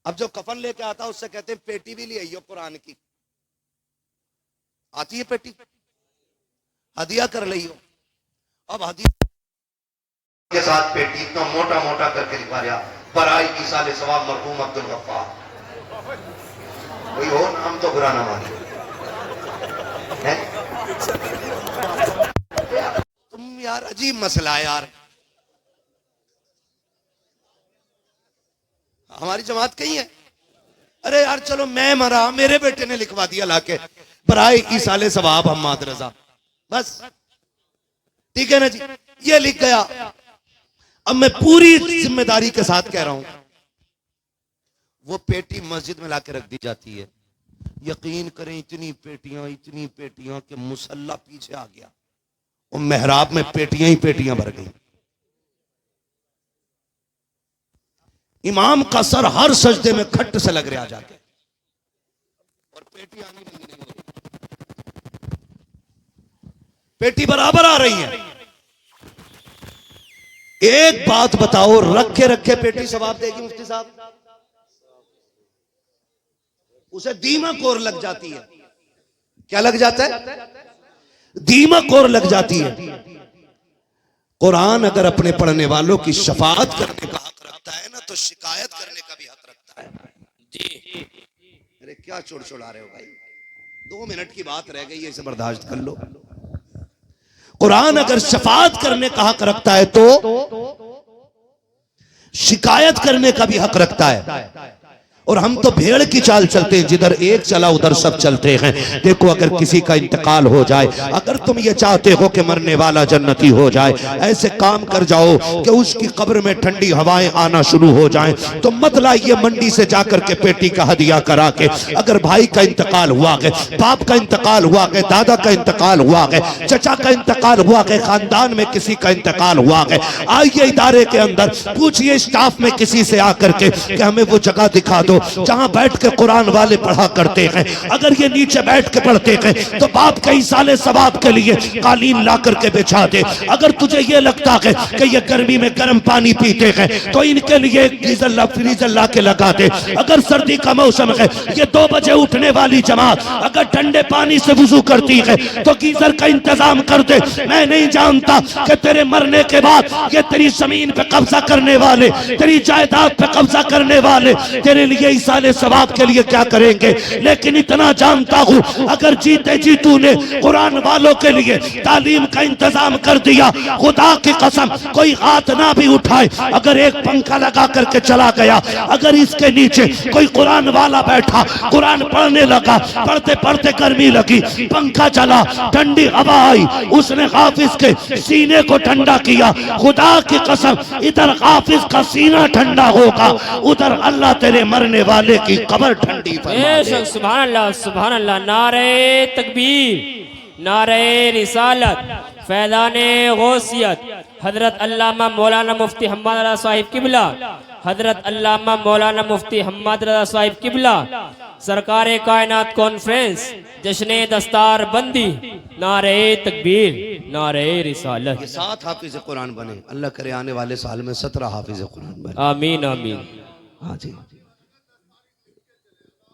अब जो कफन लेके आता उससे कहते हैं पेटी भी ले आइयो कुरान की। आती है पेटी, हदिया कर लियो। अब हदिया के साथ पेटी इतना मोटा मोटा करके लिखा गया, बराई की साले सवाब मरहूम अब्दुल गफ्फार। कोई हो नाम तो बुरा ना माने। तुम यार अजीब मसला है यार। हमारी जमात कहीं है? अरे यार चलो मैं मरा, मेरे बेटे ने लिखवा दिया लाके बराई की साले सवाब हम्माद रजा, बस ठीक है ना जी, ये लिख गया। अब मैं पूरी जिम्मेदारी के साथ कह रहा हूं, वो पेटी मस्जिद में लाके रख दी जाती है। यकीन करें इतनी पेटियां कि मुसल्ला पीछे आ गया और मेहराब में पेटियां ही पेटियां भर गई। इमाम का सर हर सजदे में खट्ट से लग रहा जाके, और पेटी आनी नहीं हो रही, पेटी बराबर आ रही है। एक बात बताओ, रखे रखे पेटी सवाब देगी मुफ्ती साहब? उसे दीमक और लग जाती है। क्या लग जाता है? दीमक और लग जाती है। कुरान अगर अपने पढ़ने वालों की शफाअत करने का हक रखता है ना, तो शिकायत करने का भी हक रखता है जी। अरे क्या चुड़चुड़ा रहे हो भाई, 2 मिनट की बात रह गई है, इसे बर्दाश्त कर लो। कुरान अगर शफाअत करने का हक रखता है तो शिकायत करने का भी हक रखता है। और हम तो भेड़ की चाल चलते हैं, जिधर एक चला उधर सब चलते हैं। देखो अगर किसी का इंतकाल हो जाए, अगर तुम ये चाहते हो कि मरने वाला जन्नती हो जाए, ऐसे काम कर जाओ कि उसकी कब्र में ठंडी हवाएं आना शुरू हो जाएं। तो मत लाइए मंडी से जाकर के पेटी का हदिया करा के। अगर भाई का इंतकाल हुआ है, बाप का इंतकाल हुआ है, दादा का इंतकाल हुआ है, चचा का इंतकाल हुआ है, खानदान में किसी का इंतकाल हुआ है, आइए इदारे के अंदर, पूछिए स्टाफ में किसी से आकर के कि हमें वो जगह दिखा दो जहां बैठ के कुरान वाले पढ़ा करते हैं। अगर ये नीचे बैठ के पढ़ते हैं तो बाप कई साले सवाब के लिए कालीन ला करके बिछा दे। अगर तुझे ये लगता है कि ये गर्मी में गर्म पानी पीते हैं तो इनके लिए गीजर फ्रीजर ला के लगा दे। अगर सर्दी का मौसम है, ये 2 बजे उठने वाली जमात अगर ठंडे पानी से वुजू करती है तो गीजर का इंतजाम कर दे। मैं नहीं जानता कि तेरे मरने के बाद ये तेरी जमीन पे कब्जा करने वाले, तेरी जायदाद पे कब्जा करने वाले तेरे लिए साले सवाब के लिए क्या करेंगे, लेकिन इतना जानता हूं अगर जीते जी तूने कुरान वालों के लिए तालीम का इंतजाम कर दिया, खुदा की कसम कोई हाथ ना भी उठाए, अगर एक पंखा लगा करके चला गया, अगर इसके नीचे कोई कुरान वाला बैठा कुरान पढ़ने लगा, पढ़ते पढ़ते गर्मी लगी, पंखा चला, ठंडी हवा आई, उसने हाफिज के सीने को ठंडा किया, खुदा की कसम इधर हाफिज का सीना ठंडा होगा, उधर अल्लाह तेरे मरने वाले की कब्र ठंडी फरमा दे। सुभान अल्लाह, सुभान अल्लाह। नारे तकबीर, नारे रिसालत, फैज़ाने गौसियत, हजरत अल्लामा मौलाना मुफ्ती हम्माद रज़ा साहिब किबला, हजरत अल्लामा मौलाना मुफ्ती हम्माद रज़ा साहिब किबला, सरकार कायनात कॉन्फ्रेंस जश्न दस्तार बंदी, नारे तकबीर, नारे रिसालत। ये 7 हाफिज कुरान बने। अल्लाह करे आने वाले साल में 17 हाफिज कुरान बने। आमीन आमीन। हाँ जी,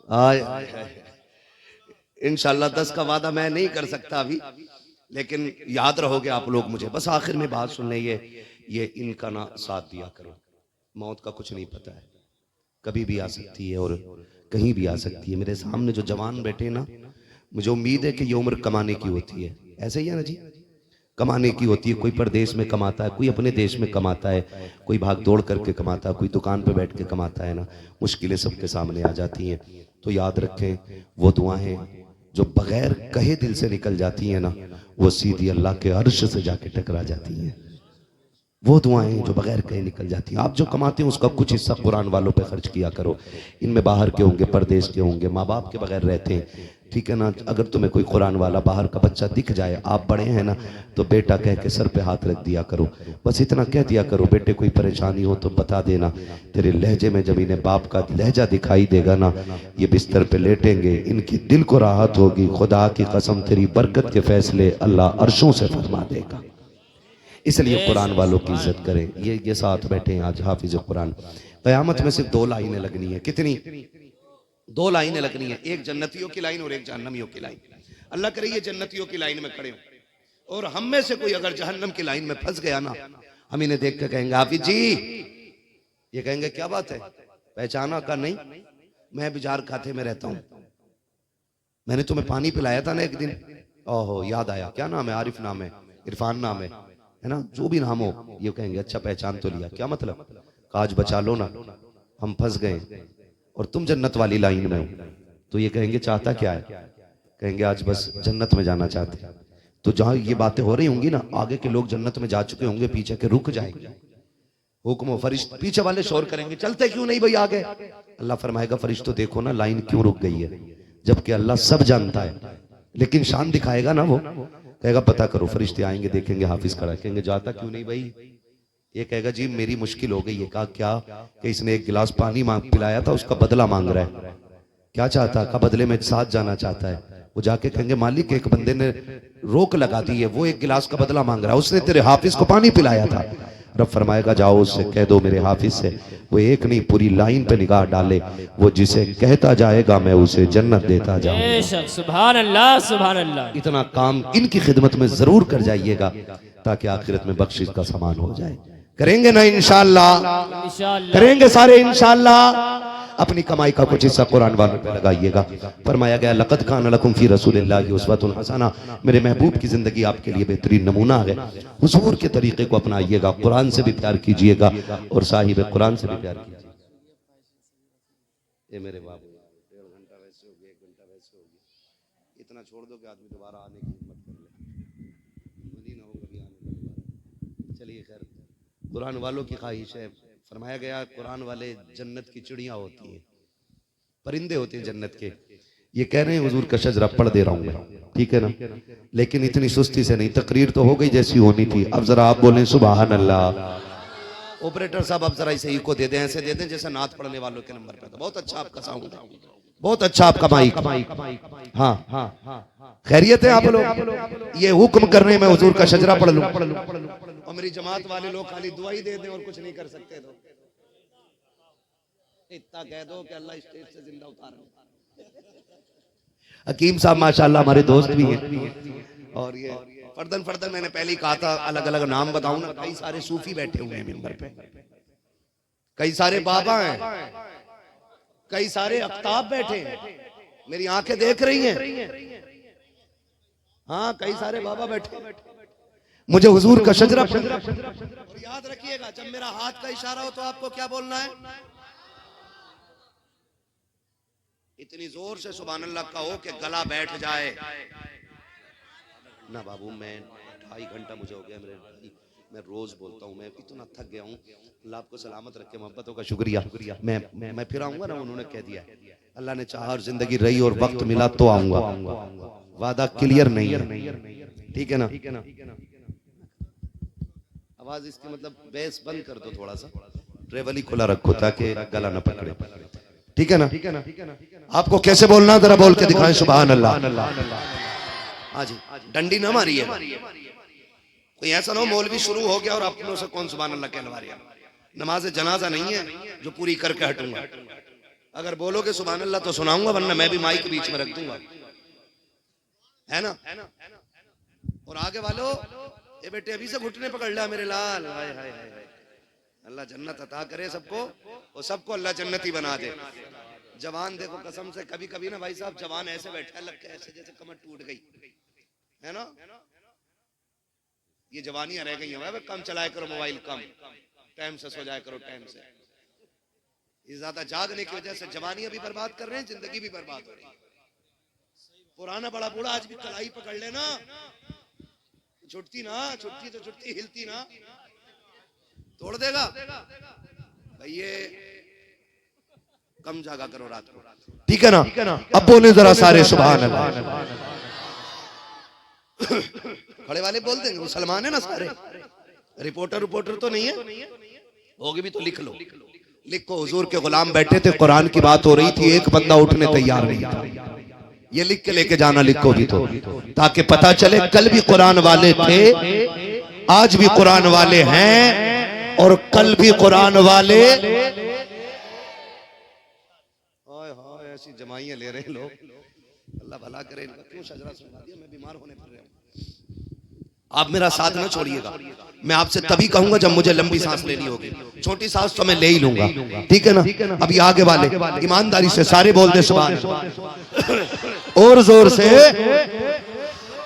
आय इंशाल्लाह 10 का वादा मैं नहीं कर सकता अभी, लेकिन याद रहोगे आप लोग मुझे। बस आखिर में बात सुन ले, ये इनका ना साथ दिया करो। मौत का कुछ नहीं पता है, कभी भी आ सकती है और कहीं भी आ सकती है। मेरे सामने जो जवान बैठे ना, मुझे उम्मीद है कि ये उम्र कमाने की होती है। ऐसे ही है ना जी, कमाने की होती है। कोई परदेश में कमाता है, कोई अपने देश में कमाता है, कोई भाग दौड़ करके कमाता है, कोई दुकान पे बैठ के कमाता है ना। मुश्किलें सबके सामने आ जाती हैं, तो याद रखें वो दुआएं जो बगैर कहे दिल से निकल जाती हैं ना, वो सीधी अल्लाह के अर्श से जाके टकरा जाती हैं। वो दुआएं जो बगैर कहे निकल जाती हैं। आप जो कमाते हैं उसका कुछ हिस्सा कुरान वालों पे खर्च किया करो। इनमें बाहर के होंगे, परदेश के होंगे, माँ बाप के बगैर रहते हैं, ठीक है ना। अगर तुम्हें कोई कुरान वाला बाहर का बच्चा दिख जाए, आप बड़े हैं ना, तो बेटा कह के सर पे हाथ रख दिया करो। बस इतना कह दिया करो, बेटे कोई परेशानी हो तो बता देना। तेरे लहजे में जब इन्हें बाप का लहजा दिखाई देगा ना, ये बिस्तर पे लेटेंगे, इनकी दिल को राहत होगी। खुदा की कसम तेरी बरकत के फैसले अल्लाह अर्शों से फरमा देगा। इसलिए कुरान वालों की इज्जत करें। ये साथ बैठे हैं आज हाफिज कुरान। क़यामत में सिर्फ 2 लाइनें लगनी है। कितनी? 2 लाइनें लगनी है, एक जन्नतियों की लाइन और एक जहन्नमियों की लाइन। अल्लाह करे ये जन्नतियों की लाइन में खड़े हो, और हम में से कोई अगर जहन्नम की लाइन में फंस गया ना, हम इन्हें देख कर कहेंगे हाफिज जी, ये कहेंगे क्या बात है, पहचाना? का नहीं, मैं बिजार खाते में रहता हूं, मैंने तुम्हें पानी पिलाया था ना एक दिन। ओहो याद आया, क्या नाम है? आरिफ नाम है, इरफान नाम है ना, जो भी नाम हो। ये कहेंगे अच्छा पहचान तो लिया, क्या मतलब? काज बचा लो ना, हम फंस गए और तुम जन्नत वाली लाइन में हो। तो ये कहेंगे चाहता क्या है? कहेंगे आज बस जन्नत में जाना चाहते। तो जहां ये बातें हो रही होंगी ना, आगे के लोग जन्नत में जा चुके होंगे, पीछे के रुक जाएंगे। हुक्म फरिश्ते पीछे वाले शोर करेंगे, चलते क्यों नहीं भाई आगे? अल्लाह फरमाएगा फरिश्तों देखो ना लाइन क्यों रुक गई है, जबकि अल्लाह सब जानता है, लेकिन शान दिखाएगा ना वो। कहेगा पता करो। फरिश्ते आएंगे, देखेंगे हाफिज खड़ा, कहेंगे जाता क्यों नहीं भाई? ये कहेगा जी मेरी मुश्किल हो गई है। कहा क्या? कि इसने एक गिलास पानी पिलाया था, उसका बदला मांग रहा है। क्या चाहता? का बदले में साथ जाना चाहता है। वो जाके कहेंगे मालिक एक बंदे ने रोक लगा दी है, वो एक गिलास का बदला मांग रहा है, उसने तेरे हाफिज को पानी पिलाया था। रब फरमाएगा जाओ उससे कह दो मेरे हाफिज से वो एक नहीं पूरी लाइन पे निगाह डाले, वो जिसे कहता जाएगा मैं उसे जन्नत देता जाऊंगा। सुभान अल्लाह सुभान अल्लाह। इतना काम इनकी खिदमत में जरूर कर जाइएगा ताकि आखिरत में बख्शिश का सामान हो जाए। करेंगे ना इंशाअल्लाह? करेंगे सारे इंशाअल्लाह। अपनी कमाई का कुछ हिस्सा कुरान वालों पे लगाइएगा। फरमाया गया लक़द कान लकुम फी रसूलिल्लाहि उस्वतुन हसना, मेरे महबूब की जिंदगी आपके लिए बेहतरीन नमूना है। हुजूर के तरीके को अपनाइएगा, कुरान से भी प्यार कीजिएगा और साहिब कुरान से भी प्यार कीजिएगा। ये मेरे बाबू 1.5 घंटा वैसे हो गया, 1 घंटा वैसे हो गया, इतना छोड़ दो कि आदमी दोबारा आने की हिम्मत कर ले, नहीं ना हो कभी आने का दोबारा। चलिए खैर, कुरान वालों की ख्वाहिश है। फरमाया गया कुरान वाले जन्नत की चिड़िया होती हैं, परिंदे होते हैं जन्नत के। ये कह रहे हैं हुजूर का शजरा पढ़ दे रहा हूं मैं, ठीक है ना, लेकिन इतनी सुस्ती से नहीं, तकरीर तो हो गई जैसी होनी थी। अब जरा आप बोलें सुभान अल्लाह। ऑपरेटर साहब अब जरा इसे इको दे दें, ऐसे दे दें जैसे नात पढ़ने वालों के नंबर पे। तो बहुत अच्छा आपका साउंड, बहुत अच्छा आपका माइक। हाँ हाँ खैरियत है आप लोग? ये हुक्म कर रहे हैं मैं हुजूर का शजरा पढ़ लूं, और मेरी जमात वाले लोग खाली दुआ ही दे दें और कुछ नहीं कर सकते। तो इतना कह दो कि अल्लाह स्टेज से जिंदा उतारे। हकीम साहब माशाल्लाह हमारे दोस्त भी हैं, और ये फर्दन मैंने पहले ही कहा था अलग अलग नाम बताऊं ना, कई सारे सूफी बैठे हुए हैं मिंबर पे, कई सारे बाबा हैं, कई सारे अफ्ताब बैठे हैं, मेरी आंखें देख रही हैं। हाँ कई सारे बाबा बैठे। मुझे हुजूर का शजरा और याद रखिएगा जब मेरा हाथ का इशारा हो तो आपको क्या बोलना है? इतनी जोर से सुभान अल्लाह कहो कि गला बैठ जाए ना। बाबू मैं 2.5 घंटा मुझे हो गया, मैं रोज बोलता हूँ, मैं इतना थक गया हूँ। अल्लाह आपको सलामत रखे, मोहब्बतों का शुक्रिया। मैं फिर आऊंगा ना, उन्होंने कह दिया अल्लाह ने चाहा और जिंदगी रही और वक्त मिला तो आऊंगा। वादा क्लियर नहीं है, ठीक है ना? आवाज इसकी मतलब बेस बंद कर दो थोड़ा सा, ट्रेवल ही खुला रखो ताकि गला न पकड़े। ठीक है ना? आपको कैसे बोलना जरा बोल के दिखाएं सुभान अल्लाह। हाँ जी, डंडी ना मारिए। कोई ऐसा ना हो मौलवी शुरू हो गया और अपनों से कौन सुभान अल्लाह कहलवा रहा। नमाज जनाजा नहीं है जो पूरी करके हटूंगा। अगर बोलोगे सुभान अल्लाह तो सुनाऊंगा, वरना मैं भी माइक बीच में रख दूंगा, है ना? और आगे वालों, ये बेटे अभी से घुटने पकड़ लिया मेरे लाल। हाय हाय हाय, अल्लाह जन्नत अता करे सबको, और सबको अल्लाह जन्नती बना दे। जवान देखो कसम से, कभी कभी ना भाई साहब जवान ऐसे बैठा है लगता है ऐसे जैसे कमर टूट गई, है ना? ये जवानियां रह गई हैं। कम चलाया करो मोबाइल, कम टाइम से सो जाया करो, टाइम से। ये ज्यादा जागने की वजह से जवानियां भी बर्बाद कर रहे हैं, जिंदगी भी बर्बाद हो रही है। पुराना बड़ा बूढ़ा आज भी कलाई पकड़ लेना, छुटती ना, छुटती तो छुटती, हिलती ना, तोड़ देगा भाई। ये कम जागा करो रात को, ठीक है ना? अब बोले जरा सारे सुभान अल्लाह। खड़े वाले बोल देंगे, मुसलमान है ना सारे, रिपोर्टर तो नहीं है, होगी भी तो लिख लो। लिखो, हुजूर के गुलाम बैठे थे, कुरान की बात हो रही थी, एक बंदा उठने तैयार नहीं था। ये लिख के लेके जाना, लिखो भी तो, ताकि पता चले कल भी कुरान वाले थे, आज भी कुरान वाले हैं, और कल भी कुरान वाले। ऐसी जमाइयां ले रहे हैं लोग, अल्लाह भला करे इनका। क्यों शजरा सुना दिया? मैं बीमार होने पर रहा हूं। आप मेरा साथ ना छोड़िएगा। मैं आपसे तभी कहूंगा जब मुझे लंबी सांस लेनी होगी, छोटी सांस तो मैं ले ही लूंगा, ठीक है ना? अभी आगे वाले ईमानदारी से सारे बोल दे सुभान अल्लाह, और जोर से।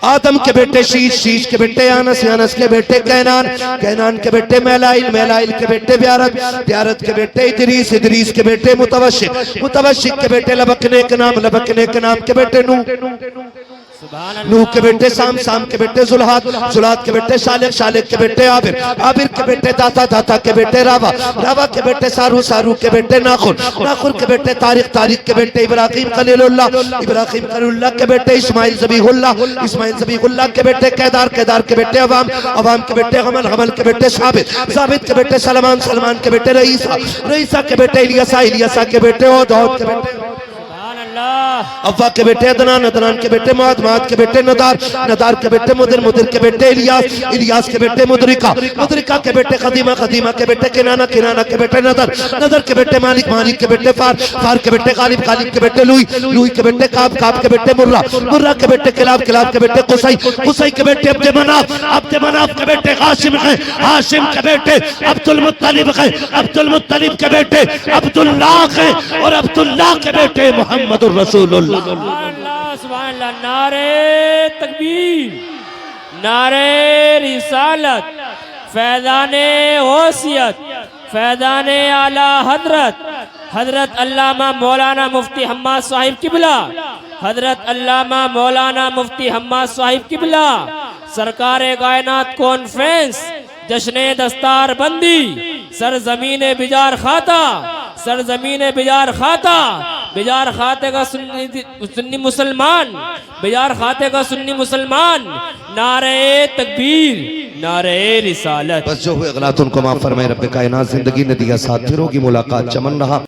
आदम के बेटे शीश, शीश के बेटे अनस, अनस के बेटे कैनान, कैनान के बेटे मैलाइल, मैलाइल के बेटे ब्यारत, ब्यारत के बेटे इदरीस, इदरीस के बेटे मुतवशिक, मुतवशिक के बेटे लबकने के नाम, लबकने के नाम के बेटे नूह, नूह के बेटे साम, साम के बेटे जुल्हाद, जुल्हाद के बेटे शालिक, शालिक के बेटे आबिर, आबिर के बेटे दाता, दाता के बेटे रावा, रावा के बेटे सारू, सारू के बेटे नाखुर, नाखुर के बेटे तारिक, तारिक के बेटे इब्राहिम खलीलुल्लाह, इब्राहिम खलीलुल्लाह के बेटे इस्माइल ज़बीहुल्लाह, इस्माइल ज़बीहुल्लाह के बेटे केदार, केदार के बेटे अवाम, अवाम के बेटे हमल, हमल के बेटे साबित, साबित के बेटे सलमान, सलमान के बेटे रईसा, रईसा के बेटे इलियासा, इलियासा के बेटे औद, औद के बेटे अव्वा के बेटे अदनान, अदनान के बेटे मुआद, मुआद के बेटे नदार, नदार के बेटे मुदिर, मुदिर के बेटे इलियास, इलियास के बेटे मुदरिका, मुदरिका के बेटे खदीमा, खदीमा के बेटे किनाना, किनाना के बेटे नदर, नदर के बेटे मालिक, मालिक के बेटे फार, फार के बेटे गालिब, गालिब के बेटे लुई, लुई के बेटे काब, काब के बेटे मुर्रा, मुर्रा के बेटे किलाब, किलाब के बेटे कुसई, कुसई के बेटे अब्द मनाफ, अब्द मनाफ के बेटे हाशिम है, हाशिम के बेटे अब्दुल मुत्तलिब है, अब्दुल मुत्तलिब के बेटे अब्दुल्लाह है, और अब्दुल्लाह के बेटे मोहम्मद रसूलुल्लाह। सुभान अल्लाह। नारे तकबीर, नारे रिसालत, फैज़ाने गौसियत, फैज़ाने आला हजरत, हजरत अल्लामा मौलाना मुफ्ती हम्माद साहिब किबला, हजरत अल्लामा मौलाना मुफ्ती हम्माद साहिब किबला, सरकारे कायनात कॉन्फ्रेंस, जश्ने दस्तार बंदी, सरजमीन बिजार खाता, सरजमीन बिजार खाता, बिजार खाते का सुन्नी मुसलमान, बिजार खाते का सुन्नी मुसलमान, नारे तकबीर, नारे रिसालत। बस जो हुए गलत उनको माफ फरमाए रब्बे कायनात। जिंदगी ने दिया साथ, फिर होगी मुलाकात, चमन रहा।